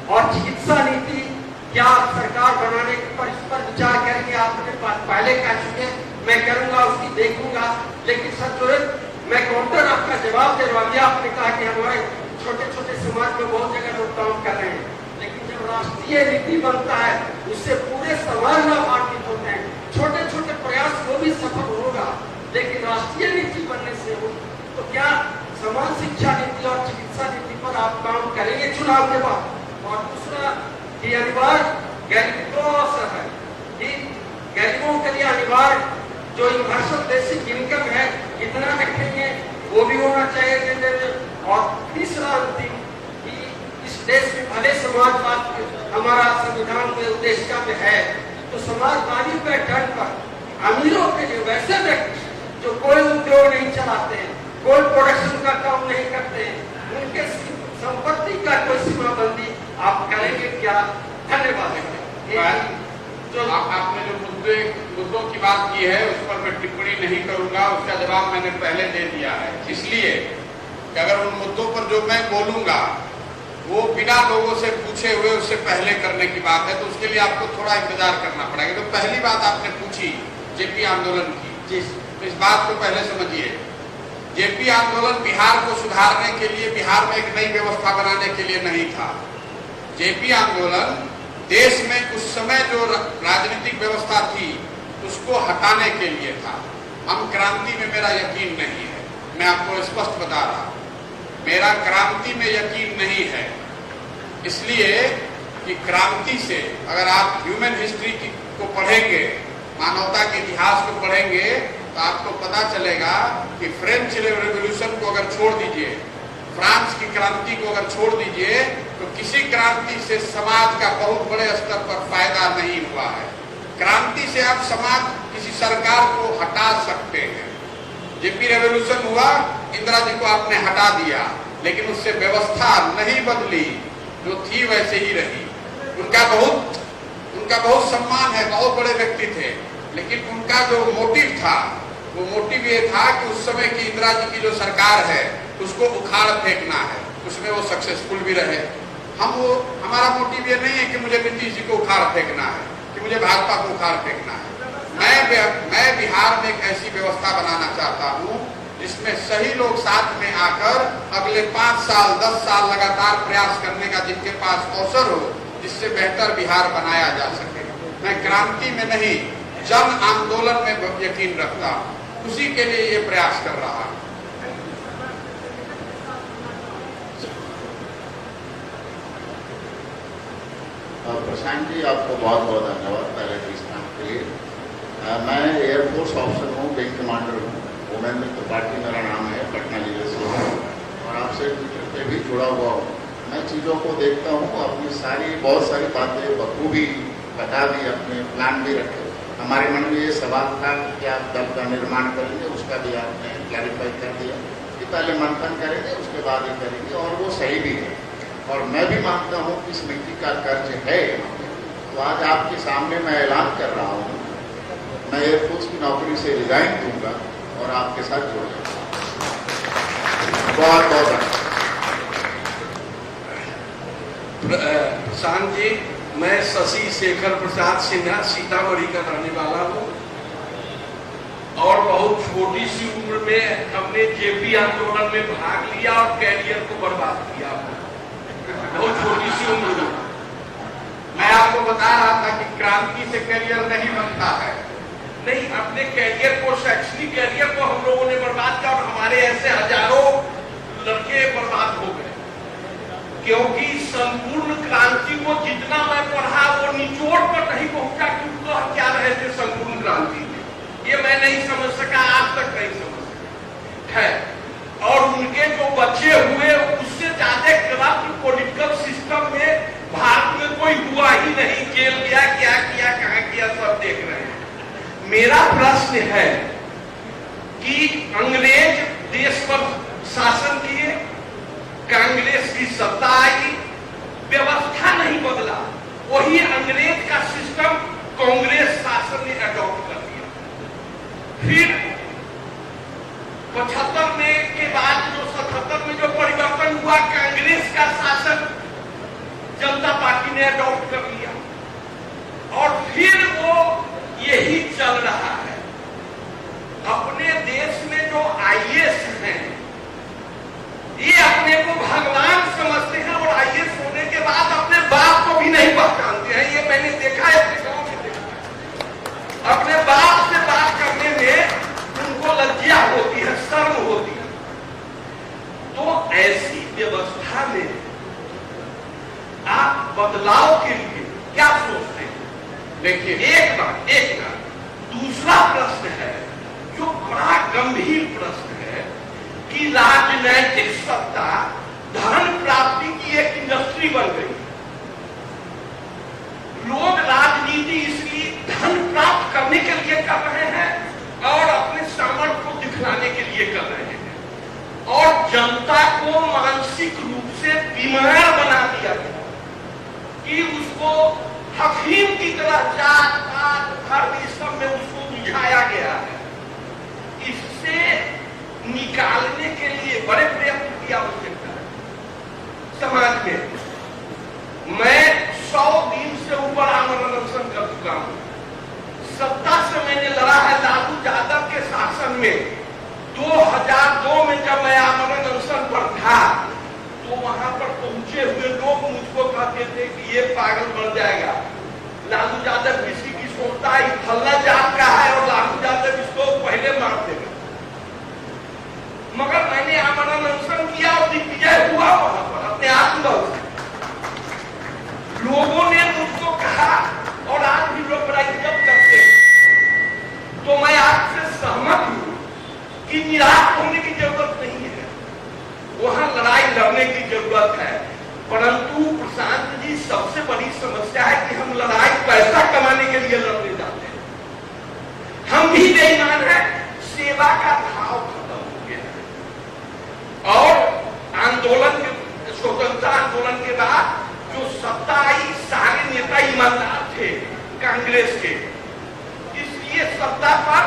और चिकित्सा नीति क्या आप सरकार बनाने पर इस पर विचार करेंगे। आपने पहले कह चुके, मैं करूंगा, उसकी देखूंगा, लेकिन सर मैं काउंटर आपका जवाब दे रहा हूँ। आपने कहा कि हमारे छोटे छोटे समाज में बहुत जगह लोग काम कर रहे हैं, लेकिन जब राष्ट्रीय नीति बनता है उससे पूरे समाज लाभान्वित होते हैं। छोटे छोटे प्रयास वो भी सफल होगा, लेकिन राष्ट्रीय नीति बनने से हो तो क्या समान शिक्षा नीति और चिकित्सा नीति पर आप काम करेंगे चुनाव के बाद। और दूसरा कि अनिवार्य गरीबों है कि गरीबों के लिए अनिवार्य जो यूनिवर्सल बेसिक इनकम है कितना रखेंगे, वो भी होना चाहिए। और तीसरा अंतिम कि इस देश में भले समाजवाद हमारा संविधान में उद्देश्य में है, तो समाजवादी पैटर्न पर अमीरों के लिए वैसे व्यक्ति जो कोई उद्योग नहीं चलाते हैं, कोई प्रोडक्शन का काम नहीं करते हैं, उनके संपत्ति का कोई सीमाबंदी आप करेंगे क्या। धन्यवाद। जो आपने जो मुद्दों की बात की है उस पर मैं टिप्पणी नहीं करूंगा, उसका जवाब मैंने पहले दे दिया है, इसलिए कि अगर उन मुद्दों पर जो मैं बोलूंगा वो बिना लोगों से पूछे हुए उससे पहले करने की बात है, तो उसके लिए आपको थोड़ा इंतजार करना पड़ेगा। तो पहली बात आपने पूछी जेपी आंदोलन की, तो इस बात को पहले समझिए। जेपी आंदोलन बिहार को सुधारने के लिए, बिहार में एक नई व्यवस्था बनाने के लिए नहीं था। जेपी आंदोलन देश में उस समय जो राजनीतिक व्यवस्था थी उसको हटाने के लिए था। हम क्रांति में मेरा यकीन नहीं है, मैं आपको स्पष्ट बता रहा हूं, मेरा क्रांति में यकीन नहीं है, इसलिए कि क्रांति से अगर आप ह्यूमन हिस्ट्री को पढ़ेंगे, मानवता के इतिहास को पढ़ेंगे, तो आपको पता चलेगा कि फ्रेंच रेवोल्यूशन को अगर छोड़ दीजिए, फ्रांस की क्रांति को अगर छोड़ दीजिए, तो किसी क्रांति से समाज का बहुत बड़े स्तर पर फायदा नहीं हुआ है। क्रांति से आप समाज किसी सरकार को हटा सकते हैं। जेपी रेवोल्यूशन हुआ, इंदिरा जी को आपने हटा दिया, लेकिन उससे व्यवस्था नहीं बदली, जो थी वैसे ही रही। उनका बहुत सम्मान है, बहुत बड़े व्यक्ति थे, लेकिन उनका जो मोटिव था वो मोटिव ये था कि उस समय की इंदिरा जी की जो सरकार है उसको उखाड़ फेंकना है। उसमें वो सक्सेसफुल भी रहे। हमारा मोटिव ये नहीं है कि मुझे नीतीश जी को उखाड़ फेंकना है, कि मुझे भाजपा को उखाड़ फेंकना है। मैं बिहार में एक ऐसी व्यवस्था बनाना चाहता हूँ जिसमें सही लोग साथ में आकर अगले 5 साल 10 साल लगातार प्रयास करने का जिनके पास अवसर हो, जिससे बेहतर बिहार बनाया जा सके। मैं क्रांति में नहीं, जन आंदोलन में यकीन रखता हूँ, उसी के लिए ये प्रयास कर रहा हूँ। प्रशांत जी, आपको बहुत बहुत धन्यवाद पहले तो इस काम के लिए। मैं एयरफोर्स ऑफिसर हूँ, विंग कमांडर हूँ, उमेंद्र त्रिपाठी मेरा नाम है, पटना जिले से हूँ और आपसे ट्विटर पे भी जुड़ा हुआ हूँ। मैं चीज़ों को देखता हूँ, अपनी बहुत सारी बातें बखूबी बता दी, अपने प्लान भी रखे। हमारे मन में ये सवाल था कि आप दल का निर्माण करेंगे, उसका भी आपने क्लैरिफाई कर दिया कि पहले मंथन करेंगे उसके बाद ही करेंगे, और वो सही भी है। और मैं भी मानता हूँ कि इस मिट्टी का कर्ज है। तो आज आपके सामने मैं ऐलान कर रहा हूँ मैं एयरफोर्स की नौकरी से रिजाइन दूंगा और आपके साथ जुड़ जाऊंगा। बहुत बहुत प्रशांत जी, मैं शशि शेखर प्रसाद सिन्हा सीतामढ़ी का रहने वाला हूँ और बहुत छोटी सी उम्र में हमने जेपी आंदोलन में भाग लिया और कैरियर को बर्बाद किया। बहुत छोटी सी उम्र में मैं आपको बता रहा था कि क्रांति से करियर नहीं बनता है। नहीं, अपने कैरियर को, शैक्षणिक कैरियर को हम लोगों ने बर्बाद किया और हमारे ऐसे हजारों लड़के बर्बाद हो गए, क्योंकि संपूर्ण क्रांति को जितना मैं पढ़ा वो निचोड़ पर नहीं पहुंचा कि उनको क्या रहे थे संपूर्ण क्रांति में, ये मैं नहीं समझ सका, आज तक नहीं समझ सका है। और उनके जो बचे हुए उससे ज्यादा करप्ट पॉलिटिकल सिस्टम में भारत में कोई हुआ ही नहीं। जेल गया, क्या किया, कहां किया, सब देख रहे हैं। मेरा प्रश्न है कि अंग्रेज देश पर शासन किए, कांग्रेस की सत्ता आई, व्यवस्था नहीं बदला, वही अंग्रेज का सिस्टम कांग्रेस शासन ने अडॉप्ट कर दिया। फिर 75 में के बाद जो 77 में जो परिवर्तन हुआ, कांग्रेस का शासन जनता पार्टी ने अडॉप्ट कर लिया और फिर वो यही चल रहा है। अपने देश में जो आईएएस हैं, ये अपने को भगवान समझते हैं और आईएएस होने के बाद अपने बाप को भी नहीं पहचानते हैं। ये मैंने देखा है, अपने गांव में देखा है। अपने बाप से बात करने में उनको लज्जा होती है, शर्म होती है। तो ऐसी व्यवस्था में आप बदलाव के लिए क्या सोचते हैं? देखिए, एक बात। दूसरा प्रश्न है जो बड़ा गंभीर प्रश्न है कि राजनैतिक सत्ता धन प्राप्ति की एक इंडस्ट्री बन गई। लोग राजनीति इसलिए धन प्राप्त करने के लिए कर रहे हैं और अपने सामर्थ्य को दिखलाने के लिए कर रहे हैं और जनता को मानसिक रूप से बीमार बना दिया गया कि उसको हकीम की तरह जात पात धर्म इस सब में उसको बुझाया गया है। इससे निकालने के लिए बड़े प्रयत्न की आवश्यकता है समाज में। मैं 100 दिन से ऊपर आमरण अनशन कर चुका हूं। सत्ता से मैंने लड़ा है लालू यादव के शासन में। 2002 में जब मैं आमरण अनशन पर था तो वहां पर पहुंचे हुए लोग मुझको कहते थे कि ये पागल मर जाएगा, लालू यादव किसी की सोचता है फलना जात का है और लालू यादव इसको पहले मार देगा। मगर मैंने आमरण अनशन किया और दिग्विजय हुआ वहां पर अपने आत्मबल से। लोगों ने मुझको कहा और आज भी लोग बड़ा इज्जत करते हैं। तो मैं आपसे सहमत हूं कि निराश होने की जरूरत नहीं है, वहां लड़ाई लड़ने की जरूरत है। परंतु प्रशांत जी, सबसे बड़ी समस्या है कि हम लड़ाई पैसा कमाने के लिए लड़ने जाते हैं। हम भी बेईमान हैं, सेवा का भाव खत्म हो गया है। और आंदोलन के, स्वतंत्रता आंदोलन के बाद जो सत्ता आई, सारे नेता ईमानदार थे कांग्रेस के, इसलिए सत्ता पर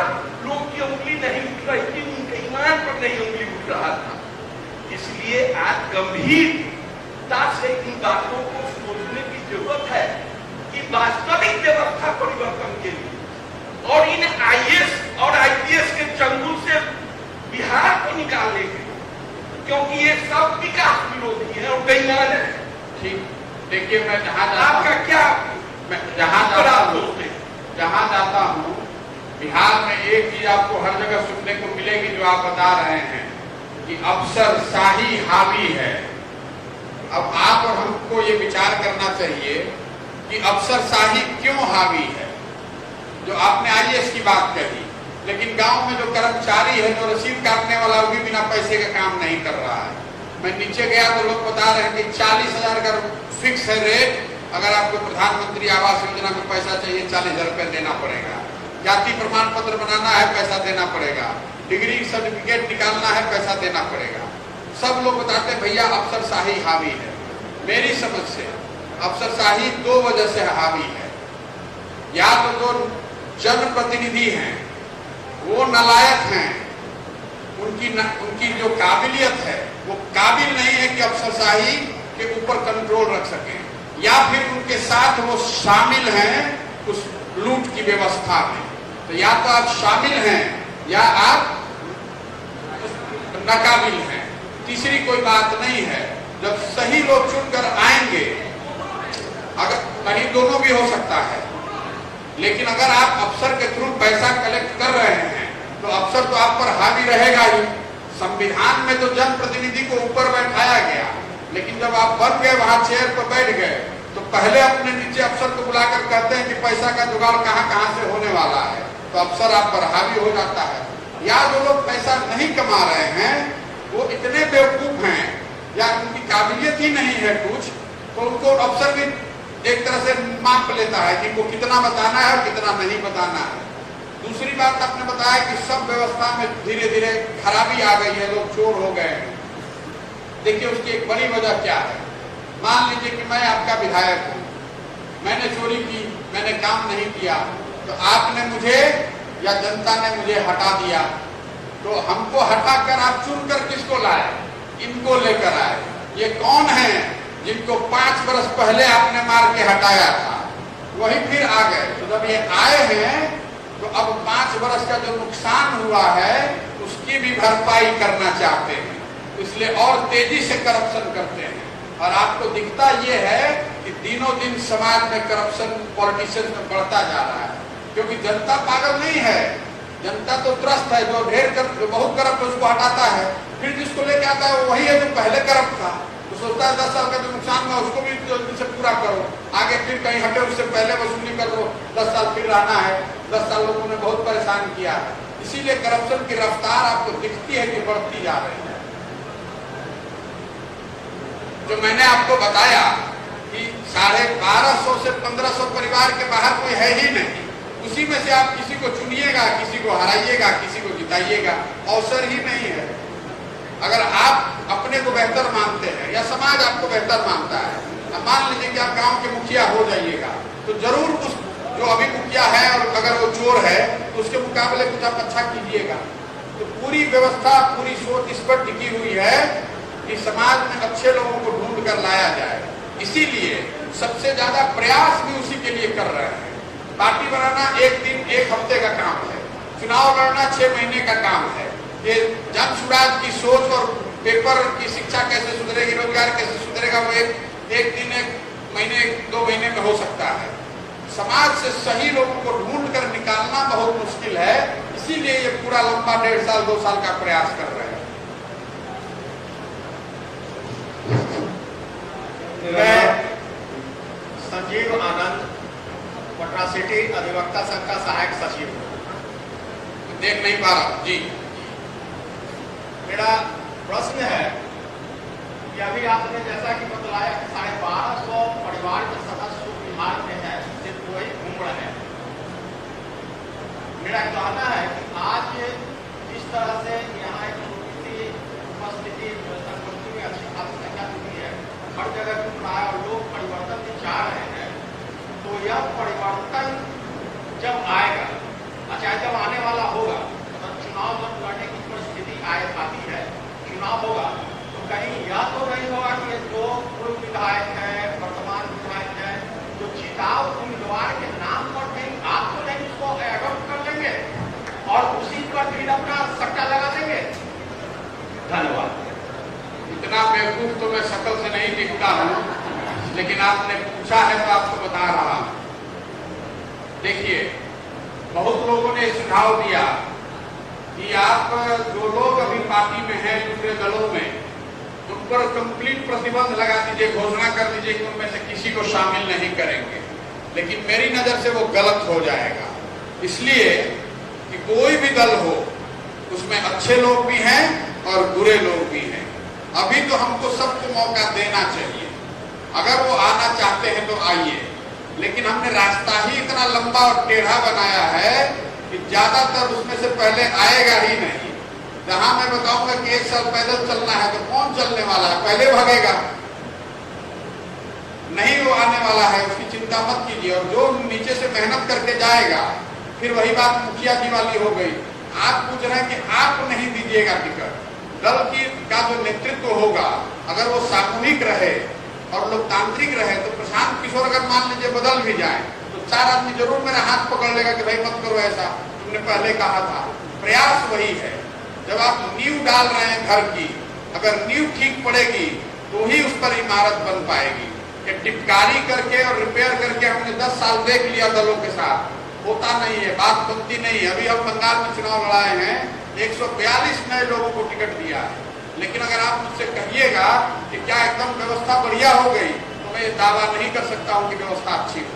लोग की उंगली नहीं उठ रही थी, उनके ईमान पर नहीं उंगली उठ रहा था। इसलिए आज गंभीरता से इन बातों को सोचने की जरूरत है कि वास्तविक व्यवस्था परिवर्तन के लिए और इन आईएएस और आईपीएस के चंगुल से बिहार को निकालने के लिए, क्योंकि ये सब विकास विरोधी है और बेईमान है। ठीक, देखिए, मैं आपका क्या, जहां जाता हूं बिहार में एक चीज आपको हर जगह सुनने को मिलेगी जो आप बता रहे हैं कि अफसरशाही हावी है। अब आप और हमको ये विचार करना चाहिए कि अफसरशाही क्यों हावी है। जो आपने आईएएस की बात कही, लेकिन गांव में जो कर्मचारी है, जो रसीद काटने वाला, वो भी बिना पैसे का काम नहीं कर रहा है। मैं नीचे गया तो लोग बता रहे हैं कि 40,000 का फिक्स है रेट। अगर आपको प्रधानमंत्री आवास योजना में पैसा चाहिए 40,000 रुपये देना पड़ेगा। जाति प्रमाण पत्र बनाना है, पैसा देना पड़ेगा। डिग्री सर्टिफिकेट निकालना है, पैसा देना पड़ेगा। सब लोग बताते हैं भैया अफसरशाही हावी है। मेरी समझ से अफसरशाही 2 वजह से हावी है। या तो जो जनप्रतिनिधि हैं वो नालायक हैं, उनकी जो काबिलियत है वो काबिल नहीं है कि अफसरशाही के ऊपर कंट्रोल रख सकें, या फिर उनके साथ वो शामिल हैं उस लूट की व्यवस्था में। तो या तो आप शामिल हैं या आप नाकाबिल हैं, तीसरी कोई बात नहीं है। जब सही लोग चुनकर आएंगे, अगर कहीं दोनों भी हो सकता है, लेकिन अगर आप अफसर के थ्रू पैसा कलेक्ट कर रहे हैं तो अफसर तो आप पर हावी रहेगा ही। संविधान में तो जनप्रतिनिधि को ऊपर बैठाया गया, लेकिन जब आप बन गए वहां चेयर पर बैठ गए तो पहले अपने नीचे अफसर को बुलाकर कहते हैं कि पैसा का जुगाड़ कहां से होने वाला है, तो अफसर आप पर हावी हो जाता है। या जो लोग पैसा नहीं कमा रहे हैं वो इतने बेवकूफ हैं या उनकी काबिलियत ही नहीं है कुछ, तो उनको अफसर भी एक तरह से माप लेता है कि इनको कितना बताना है और कितना नहीं बताना है। दूसरी बात आपने बताया कि सब व्यवस्था में धीरे धीरे खराबी आ गई है, लोग चोर हो गए हैं। देखिए उसकी एक बड़ी वजह क्या है। मान लीजिए कि मैं आपका विधायक हूं, मैंने चोरी की, मैंने काम नहीं किया, तो आपने मुझे या जनता ने मुझे हटा दिया, तो हमको हटाकर आप चुनकर किसको लाए? इनको लेकर आए। ये कौन है जिनको 5 वर्ष पहले आपने मार के हटाया था, वही फिर आ गए। तो जब ये आए हैं तो अब 5 वर्ष का जो नुकसान हुआ है उसकी भी भरपाई करना चाहते हैं, इसलिए और तेजी से करप्शन करते हैं। और आपको दिखता ये है कि दिनों दिन समाज में करप्शन पॉलिटिशियंस में बढ़ता जा रहा है, क्योंकि जनता पागल नहीं है, जनता तो त्रस्त है। जो बहुत करप्ट उसको हटाता है, फिर जिसको लेके आता है वही है जो पहले करप्ट था, तो सोचता है 10 साल का जो नुकसान हुआ उसको भी जल्दी से पूरा करो, आगे फिर कहीं हटे उससे पहले वसूली कर लो, 10 साल फिर रहना है। 10 साल लोगों ने बहुत परेशान किया है, इसीलिए करप्शन की रफ्तार आपको दिखती है कि बढ़ती जा रही है। जो मैंने आपको बताया कि 1250 से 1500 परिवार के बाहर कोई है ही नहीं, उसी में से आप किसी को चुनिएगा, किसी को हराइएगा, किसी को जिताइएगा, अवसर ही नहीं है। अगर आप अपने को बेहतर मानते हैं या समाज आपको बेहतर मानता है, मान लीजिए कि आप गांव के मुखिया हो जाइएगा, तो जरूर उस जो अभी मुखिया है और अगर वो चोर है तो उसके मुकाबले कुछ आप अच्छा कीजिएगा। तो पूरी व्यवस्था, पूरी सोच इस पर टिकी हुई है कि समाज में अच्छे लोगों को ढूंढ कर लाया जाए। इसीलिए सबसे ज्यादा प्रयास भी उसी के लिए कर रहे हैं। पार्टी बनाना 1 दिन 1 हफ्ते का काम है, चुनाव लड़ना 6 महीने का काम है। ये जन सुराज की सोच और पेपर की शिक्षा कैसे सुधरेगी, रोजगार कैसे सुधरेगा, वो एक दिन 1 महीने 2 महीने में हो सकता है। समाज से सही लोगों को ढूंढ कर निकालना बहुत मुश्किल है, इसीलिए ये पूरा लंबा 1.5 साल 2 साल का प्रयास कर रहे हैं। मैं संजीव आनंद, पटना सिटी अधिवक्ता संघ का सहायक सचिव हूँ। देख नहीं पा रहा जी। मेरा प्रश्न है कि अभी आपने जैसा कि बतलाया 1250 परिवार के सदस्य बिहार में है, सिर्फ वही घूम रहे हैं। मेरा कहना है कि आज जिस तरह से यहाँ एक छोटी उपस्थिति संस्कृति में अच्छी खासी संख्या हुई है, हर जगह घूम रहा है और लोग परिवर्तन भी चाह रहे हैं, तो यह परिवर्तन जब आएगा, अच्छा जब आने वाला होगा, तो चुनाव जब लड़ने की परिस्थिति आती है, चुनाव होगा, तो कहीं यह तो नहीं होगा कि जो पूर्व विधायक है, वर्तमान विधायक है, जो जिताव उम्मीदवार के नाम पर कहीं आप तो नहीं उसको एडॉप्ट कर लेंगे और उसी पर फिर अपना सट्टा लगा देंगे। धन्यवाद। इतना बेवकूफ तो मैं शक्ल से नहीं दिखता हूँ, लेकिन आपने पूछा है तो आपको बता रहा हूँ। देखिए, बहुत लोगों ने सुझाव दिया कि आप जो लोग अभी पार्टी में हैं, दूसरे दलों में, उन पर कंप्लीट प्रतिबंध लगा दीजिए, घोषणा कर दीजिए कि उनमें से किसी को शामिल नहीं करेंगे। लेकिन मेरी नजर से वो गलत हो जाएगा, इसलिए कि कोई भी दल हो उसमें अच्छे लोग भी हैं और बुरे लोग भी हैं। अभी तो हमको सबको मौका देना चाहिए। अगर वो आना चाहते हैं तो आइए, लेकिन हमने रास्ता ही इतना लंबा और टेढ़ा बनाया है कि ज्यादातर उसमें से पहले आएगा ही नहीं। जहां मैं बताऊंगा कि 1 साल पैदल चलना है तो कौन चलने वाला है, पहले भागेगा, नहीं वो आने वाला है, उसकी चिंता मत कीजिए। और जो नीचे से मेहनत करके जाएगा फिर वही बात मुखिया जी वाली हो गई। आप पूछ रहे हैं कि आप नहीं दीजिएगा टिकट, दल का जो नेतृत्व होगा अगर वो सामूहिक रहे और लोकतांत्रिक रहे तो प्रशांत किशोर अगर मान लीजिए बदल भी जाए तो 4 आदमी जरूर मेरा हाथ पकड़ लेगा कि भाई मत करो ऐसा, तुमने पहले कहा था। प्रयास वही है, जब आप नींव डाल रहे हैं घर की, अगर नींव ठीक पड़ेगी तो ही उस पर इमारत बन पाएगी। कि टिपकारी करके और रिपेयर करके हमने 10 साल देख लिया दलों के साथ, होता नहीं है, बात बनती नहीं है। अभी हम बंगाल में चुनाव लड़ाए हैं, 142 नए लोगों को टिकट दिया है, लेकिन अगर आप मुझसे कहिएगा कि क्या एकदम व्यवस्था बढ़िया हो गई तो मैं ये दावा नहीं कर सकता हूं कि व्यवस्था अच्छी हो।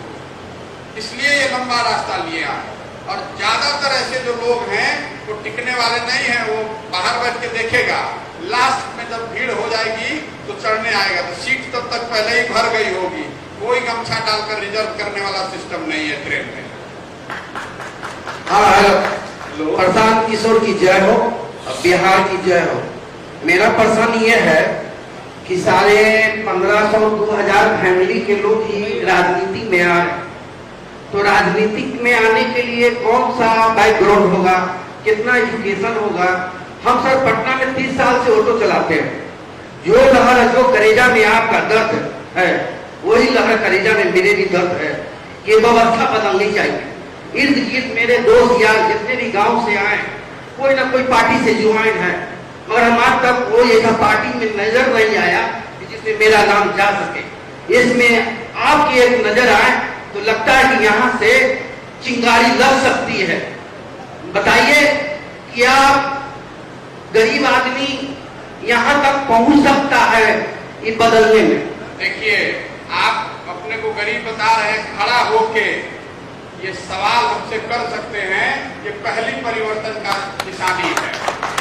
इसलिए ये लंबा रास्ता लिया है और ज्यादातर ऐसे जो लोग हैं वो टिकने वाले नहीं हैं। वो बाहर बैठ के देखेगा, लास्ट में जब भीड़ हो जाएगी तो चढ़ने आएगा, तो सीट तब तक पहले ही भर गई होगी। कोई गमछा डालकर रिजर्व करने वाला सिस्टम नहीं है ट्रेन में। हाँ हेलो, प्रशांत किशोर की जय हो, बिहार की जय हो। मेरा प्रश्न ये है कि सारे 1500-2000 फैमिली के लोग ही राजनीति में आ रहे, तो राजनीतिक में आने के लिए कौन सा बैकग्राउंड होगा, कितना एजुकेशन होगा? हम सर पटना में 30 साल से ऑटो चलाते हैं। जो लहर जो करेजा में आपका दर्द है वही लहर करेजा में मेरे भी दर्द है। ये व्यवस्था बदलनी चाहिए। इर्द गिर्द मेरे दोस्त यार जितने भी गांव से आए, कोई ना कोई पार्टी से ज्वाइन है, मगर हमारे तक कोई ऐसा पार्टी में नजर नहीं आया जिसमें मेरा नाम जा सके। इसमें आपकी एक नजर आए तो लगता है कि यहाँ से चिंगारी लग सकती है। बताइए क्या गरीब आदमी यहाँ तक पहुंच सकता है ये बदलने में? देखिए, आप अपने को गरीब बता रहे हैं, खड़ा होके ये सवाल हमसे कर सकते हैं, ये पहली परिवर्तन का निशानी है।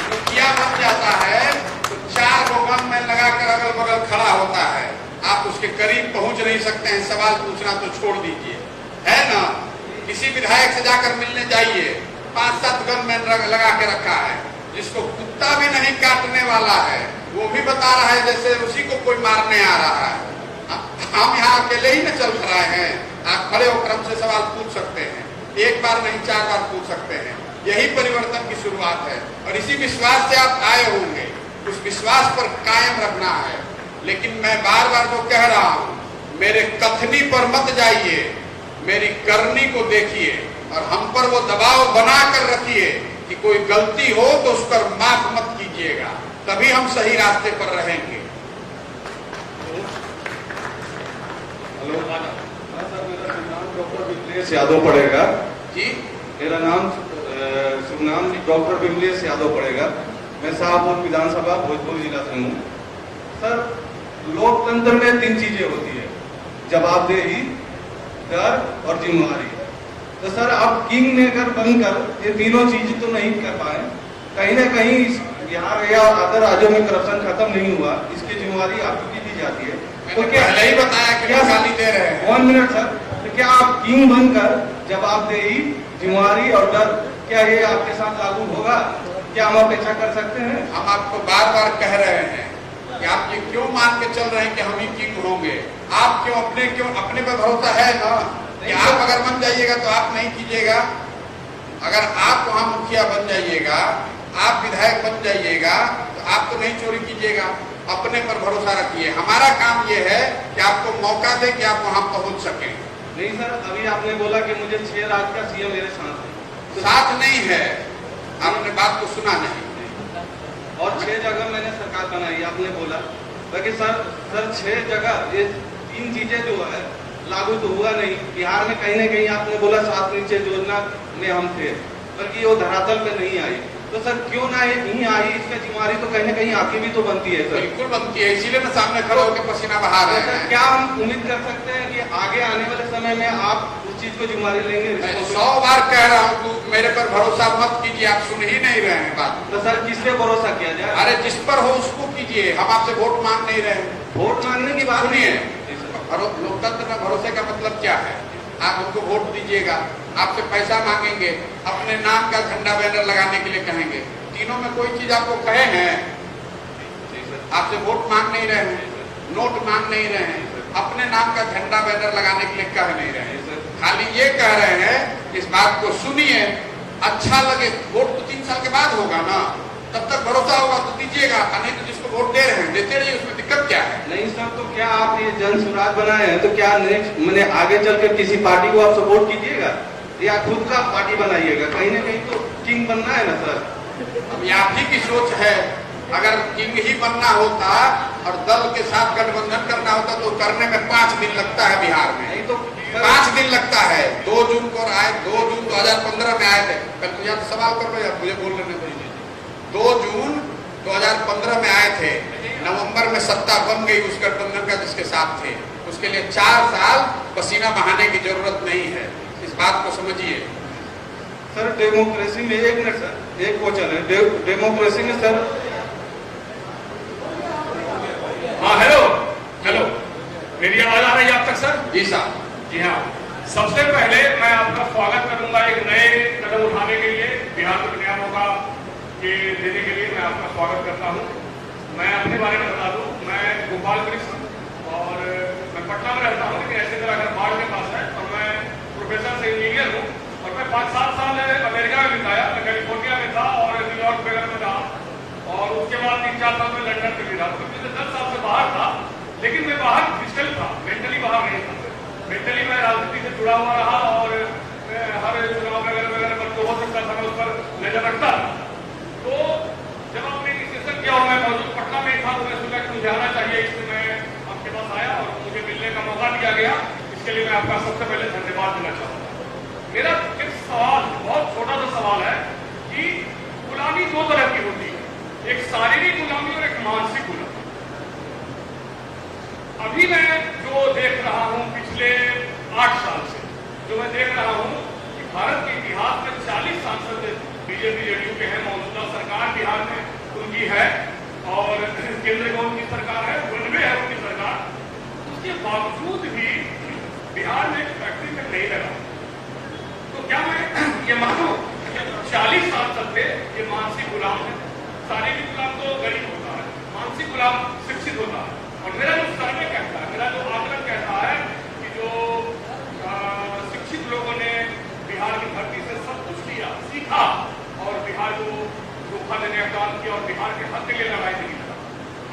मुखिया बन जाता है तो 4 गो गन लगाकर अगल बगल खड़ा होता है, आप उसके करीब पहुंच नहीं सकते हैं। सवाल पूछना तो छोड़ दीजिए, है ना? किसी विधायक से जाकर मिलने जाइए, 5-7 गन लगा के रखा है, जिसको कुत्ता भी नहीं काटने वाला है वो भी बता रहा है जैसे उसी को कोई मारने आ रहा है। हम यहाँ अकेले ही न चल रहे हैं, आप खड़े होकर हमसे सवाल पूछ सकते हैं, 1 बार नहीं 4 बार पूछ सकते हैं। यही परिवर्तन की शुरुआत है और इसी विश्वास से आप आए होंगे, उस विश्वास पर कायम रखना है। लेकिन मैं बार बार जो कह रहा हूँ, मेरे कथनी पर मत जाइए, मेरी करनी को देखिए और हम पर वो दबाव बना कर रखिए कि कोई गलती हो तो उस पर माफ मत कीजिएगा, तभी हम सही रास्ते पर रहेंगे। हेलो सर, मेरा नाम डॉक्टर विमलेश यादव पड़ेगा जी। मेरा नाम शुभ नाम डॉक्टर विमलेश यादव पड़ेगा। मैं शाहपुर विधानसभा भोजपुर जिला से हूँ। सर, लोकतंत्र में 3 चीजें होती है, जवाबदेही, डर और जिम्मेवारी। तो सर, आप किंग मेकर बनकर ये तीनों चीज तो नहीं कर पाए। कहीं ना कहीं बिहार या अदर राज्यों में करप्शन खत्म नहीं हुआ, इसकी जिम्मेवारी आपको की दी जाती है। तो क्या पहले ही बताया कि क्या गाली दे रहे हैं? 1 मिनट सर, तो क्या आप किंग बनकर जवाबदेही, जिम्मेवारी और डर, क्या ये आपके साथ लागू होगा? क्या हम अपेक्षा कर सकते हैं? हम आपको बार बार कह रहे हैं कि आप ये क्यों मान के चल रहे हैं कि हम ही किंग होंगे? आप क्यों अपने पर भरोसा है ना कि आप अगर बन जाइएगा तो आप नहीं कीजिएगा? अगर आप वहां मुखिया बन जाइएगा, आप विधायक बन जाइएगा तो आप तो नहीं चोरी कीजिएगा। अपने पर भरोसा रखिए। हमारा काम ये है कि आपको मौका दे कि आप वहां पहुंच सकें। नहीं सर, अभी आपने बोला कि मुझे 6 राज्य का सीएम मेरे साथ है, तो साथ नहीं है, आपने बात को सुना नहीं। और 6 जगह मैंने सरकार बनाई, आपने बोला। बाकी सर 6 जगह ये 3 चीजें जो है लागू तो हुआ नहीं। बिहार में कहीं ना कहीं आपने बोला 7 नीचे योजना में हम थे, बल्कि वो धरातल पे नहीं आई। तो सर क्यों ना ये नहीं आई, इसका जिम्मेवारी तो कहीं ना कहीं आपकी भी तो बनती है सर। बिल्कुल बनती है, इसीलिए मैं सामने खड़े होकर पसीना बहा रहे हैं। क्या हम उम्मीद कर सकते हैं कि आगे आने वाले समय में आप उस चीज को जिम्मेवारी लेंगे? मैं 100 बार कह रहा हूँ तो मेरे पर भरोसा मत कीजिए, आप सुन ही नहीं रहे हैं बात। तो सर किस पे भरोसा किया जाए? अरे जिस पर हो उसको कीजिए, हम आपसे वोट मांग नहीं रहे हैं। वोट मांगने की बात सुनिए, लोकतंत्र में भरोसे का मतलब क्या है? आप उनको वोट दीजिएगा, आपसे पैसा मांगेंगे, अपने नाम का झंडा बैनर लगाने के लिए कहेंगे। तीनों में कोई चीज आपको कहे हैं? आपसे वोट मांग नहीं रहे हैं, नोट मांग नहीं रहे हैं, अपने नाम का झंडा बैनर लगाने के लिए कह नहीं रहे हैं। खाली ये कह रहे हैं इस बात को सुनिए, अच्छा लगे, वोट तो 3 साल के बाद होगा ना, तब तक भरोसा होगा तो दीजिएगा, नहीं तो जिसको वोट दे रहे हैं देते रहिए, उसमें दिक्कत क्या है? नहीं सर, तो क्या आप ये जन स्वराज बनाए हैं तो क्या नेक्स्ट मैंने आगे चलकर किसी पार्टी को आप सपोर्ट कीजिएगा या खुद का पार्टी बनाइएगा? कहीं ना कहीं तो किंग बनना है ना सर। अब आप ही की सोच है, अगर किंग ही बनना होता और दल के साथ गठबंधन करना होता तो करने में 5 दिन लगता है बिहार में, नहीं तो 5 दिन लगता है। 2 जून को आए, 2 जून 2015 में आए थे, कल तो यार सवाल कर रहे मुझे बोल लेने दीजिए। 2 जून 2015 में आए थे, नवंबर में सत्ता बन गई उस गठबंधन का जिसके साथ थे, उसके लिए 4 साल पसीना बहाने की जरूरत नहीं है, इस बात को समझिए। सर डेमोक्रेसी में, एक मिनट सर, एक क्वेश्चन है, डेमोक्रेसी में सर। हाँ हेलो हेलो, मेरी आवाज आ रही है आप तक सर? जी साहब। जी हाँ, सबसे पहले मैं आपका स्वागत करूंगा एक नए कदम उठाने के लिए, बिहार को नया मौका के देने के लिए मैं आपका स्वागत करता हूं। मैं अपने बारे में बता दूं, मैं गोपाल कृष्ण और मैं पटना में रहता हूं, लेकिन ऐसे मेरा घर बाढ़ के पास है और मैं प्रोफेसर से इंजीनियर हूँ और मैं 5-7 साल अमेरिका में बिताया, मैं कैलिफोर्निया में था और न्यूयॉर्क वगैरह में रहा और उसके बाद 3-4 साल में लंदन में भी रहा। तो पिछले 10 साल से बाहर था, लेकिन मैं बाहर फिजिकल था, मेंटली बाहर नहीं था। मेंटली मैं राजनीति से जुड़ा हुआ रहा और हर चुनाव वगैरह वगैरह पर जो हो सकता था मैं उस पर नजर रखता था। तो जब आपने डिस्कशन किया और मैं मौजूद पटना में था तो मैं सोचा कि मुझे आना चाहिए, इसलिए मैं आपके पास आया और मुझे मिलने का मौका दिया गया। इसके लिए मैं आपका सबसे पहले धन्यवाद देना चाहूँगा। मेरा एक सवाल, बहुत छोटा सा सवाल है कि गुलामी 2 तरह की होती है, एक शारीरिक गुलामी और एक मानसिक गुलामी। अभी मैं जो देख रहा हूं पिछले 8 साल से, जो मैं देख रहा हूं कि भारत के इतिहास में 40 सांसद बीजेपी जेडीयू के हैं, मौजूदा सरकार बिहार में उनकी है और केंद्र में उनकी सरकार है, 92 है उनकी सरकार। उसके बावजूद भी बिहार में फैक्ट्री तक नहीं लगा। तो क्या मैं ये मानूं कि 40 सांसद थे ये मानसिक गुलाम है? शारीरिक गुलाम तो गरीब होता है, मानसिक गुलाम शिक्षित होता है। और मेरा जो सर्वे कहता है, मेरा जो आकलन कहता है कि जो शिक्षित लोगों ने बिहार की धरती से सब कुछ किया, सीखा और बिहार को धोखा देने का काम किया और बिहार के हक के लिए लड़ाई नहीं लड़ा।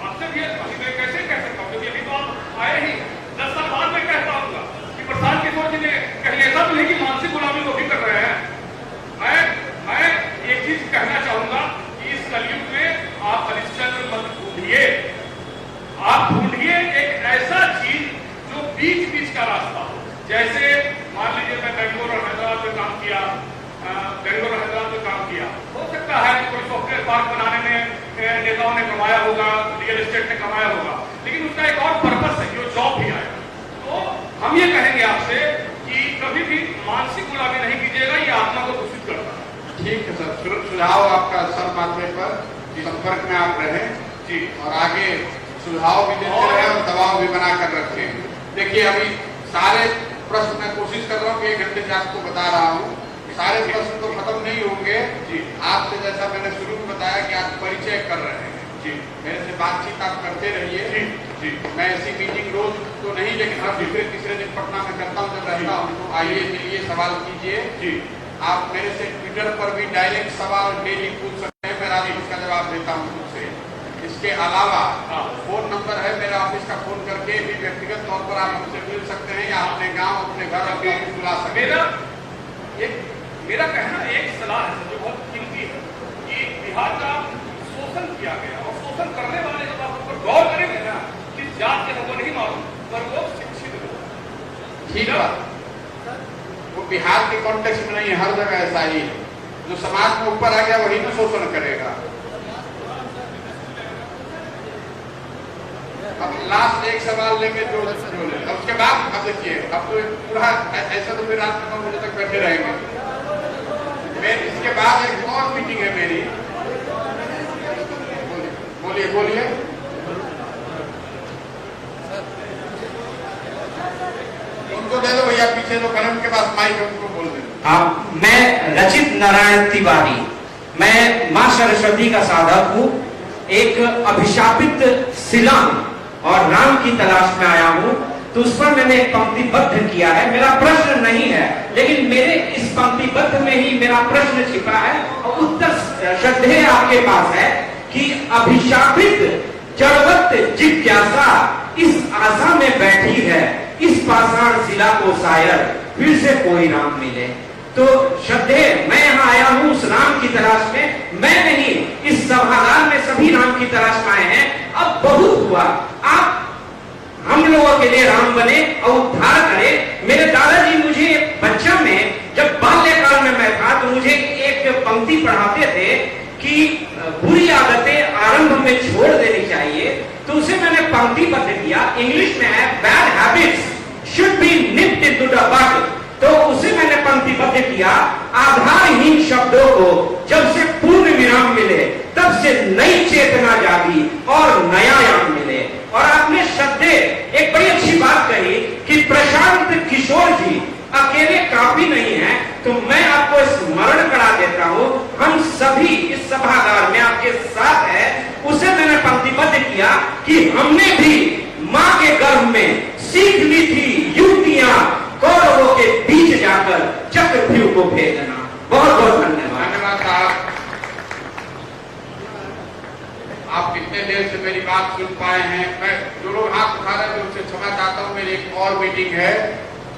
आपसे भी अभी मैं कैसे कह सकता हूँ, क्योंकि अभी तो आप आए ही, 10 साल बाद मैं कहता हूँ कि प्रशांत किशोर जी ने कहीं ऐसा तो नहीं कि मानसिक गुलामी को भी कर रहे हैं। मैं एक चीज कहना चाहूंगा कि इस कलयुग में आप हरिश्चंद्र मत ढूंढिए, आप ढूंढिए एक ऐसा चीज जो बीच बीच का रास्ता हो। जैसे मान लीजिए मैं बेंगलोर और हैदराबाद में काम किया, बेंगलोर और हैदराबाद में काम किया, हो सकता है कि कोई सॉफ्टवेयर पार्क बनाने में नेताओं ने कमाया होगा, रियल एस्टेट ने कमाया होगा, लेकिन उसका एक और पर्पस है, जो जॉब भी आएगा। तो हम ये कहेंगे आपसे कि कभी भी मानसिक गुलामी नहीं कीजिएगा, ये आत्मा को दूषित करता है। ठीक है सर, सुझाव आपका सर मात्रे पर संपर्क में आप रहें जी, और आगे सुझाव भी देते रहे और दबाव भी बनाकर रखें। देखिए अभी सारे प्रश्न मैं कोशिश कर रहा हूँ कि 1 घंटे से आपको बता रहा हूँ, सारे प्रश्न तो खत्म नहीं होंगे जी। आपसे जैसा मैंने शुरू में बताया कि आप परिचय कर रहे हैं जी, मेरे से बातचीत आप करते रहिए जी जी। मैं ऐसी मीटिंग रोज तो नहीं, लेकिन हर दूसरे तीसरे दिन पटना में करता हूँ जब रहता हूँ, तो आइए मिलिए, सवाल कीजिए जी। आप मेरे से ट्विटर पर भी डायरेक्ट सवाल डेली पूछ सकते हैं, मैं राजी उसका जवाब देता हूँ मुझसे। इसके अलावा फोन नंबर है मेरा, ऑफिस का फोन करके भी व्यक्तिगत तौर पर आप हमसे मिल सकते हैं या अपने गांव, अपने घर, अपने ऑफिस बुला सकते हैं। मेरा कहना एक सलाह है जो बहुत कीमती है कि बिहार का शोषण किया गया और शोषण करने वाले जब आप ऊपर गौर करेंगे ना, किस जात के हमको नहीं मालूम, पर वो शिक्षित लोग। ठीक है, वो बिहार के कॉन्टेक्स्ट में नहीं, हर जगह ऐसा ही है। जो समाज में ऊपर आ गया वही ना शोषण करेगा। अब लास्ट एक सवाल लेंगे जो ले, उसके बाद अब देखिए, अब तो पूरा ऐसा तो फिर रात में 9 बजे तक बैठे रहेंगे। मैं इसके बाद एक और मीटिंग है मेरी, बोलिए बोलिए। उनको दे दो भैया, पीछे जो कलम के पास माइक है उनको बोल दे। मैं रचित नारायण तिवारी, मैं माँ सरस्वती का साधक हूँ, एक अभिशापित शिला और राम की तलाश में आया हूँ। तो उस पर मैंने एक पंक्तिबद्ध किया है। मेरा प्रश्न नहीं है, लेकिन मेरे इस पंक्तिबद्ध में ही मेरा प्रश्न छिपा है और उत्तर श्रद्धेय आपके पास है कि अभिशापित जड़वत जिज्ञासा इस आशा में बैठी है, इस पाषाण शिला को शायद फिर से कोई राम मिले। तो श्रद्धेय, मैं यहाँ आया हूँ उस राम की तलाश में, मैं नहीं, इस सभागार में सभी राम की तलाश में आए हैं। अब बहुत हुआ, आप हम लोगों के लिए राम बने और उद्धार करें। मेरे दादाजी मुझे बच्चा में, जब बाल्यकाल में मैं था, तो मुझे एक पंक्ति पढ़ाते थे कि बुरी आदतें आरंभ में छोड़ देनी चाहिए, तो उसे मैंने पंक्तिबद्ध किया। इंग्लिश में है bad habits should be nipped into the bud, तो उसे मैंने पंक्तिबद्ध किया। आधारहीन शब्दों को जब से पूर्ण विराम मिले, तब से नई चेतना जागी और नया याम मिले। और आपने श्रद्धेय एक बड़ी अच्छी बात कही कि प्रशांत किशोर जी अकेले काफी नहीं है, तो मैं आपको स्मरण करा देता हूं, हम सभी इस सभागार में आपके साथ है। उसे मैंने पंक्तिबद्ध किया कि हमने भी मां के गर्भ में सीख ली थी युक्तियां कौरवों के बीच जाकर चक्रव्यूह को भेजना। बहुत बहुत धन्यवाद। धन्यवाद साहब, आप कितने देर से मेरी बात सुन पाए हैं। मैं जो लोग हाथ उठा रहे थे उनसे क्षमा चाहता हूँ, मेरी एक और मीटिंग है।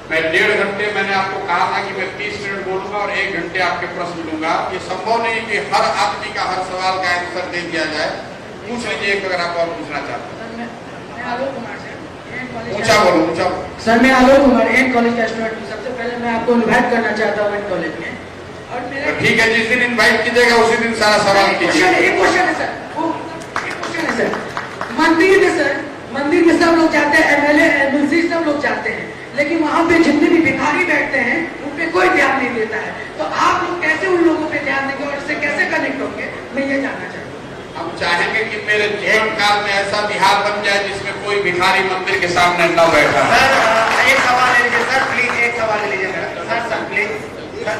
मैं 1.5 घंटे, मैंने आपको कहा था कि मैं 30 मिनट बोलूंगा और 1 घंटे आपके प्रश्न लूंगा। ये संभव नहीं कि हर आदमी का हर सवाल का आंसर दे दिया जाए। पूछ लीजिए अगर आप और पूछना चाहते हैं। ऊंचा बोलो, ऊंचा बोलो। सर, मैं आलोक कुमार एन कॉलेज का स्टूडेंट हूँ। सबसे पहले मैं आपको इन्वाइट करना चाहता हूँ एन कॉलेज में। और मेरा ठीक है, जिस दिन इन्वाइट कीजिएगा उसी दिन सारा सवाल कीजिए। एक क्वेश्चन है सर, मंदिर में सर, मंदिर में सब लोग जाते हैं, एमएलए एमएलसी सब लोग जाते हैं, लेकिन वहाँ पे जितने भी भिखारी बैठते हैं उन पे कोई ध्यान नहीं देता है। तो आप लोग कैसे उन लोगों पे ध्यान देंगे और इससे कैसे कनेक्ट होंगे, मैं ये जानना चाहता हूँ। हम चाहेंगे कि मेरे जीवन काल में ऐसा बिहार बन जाए जिसमें कोई भिखारी मंदिर के सामने न बैठा। सर एक सवाल ले लीजिए सर, प्लीज एक सवाल ले लीजिए सर, सर प्लीज। सर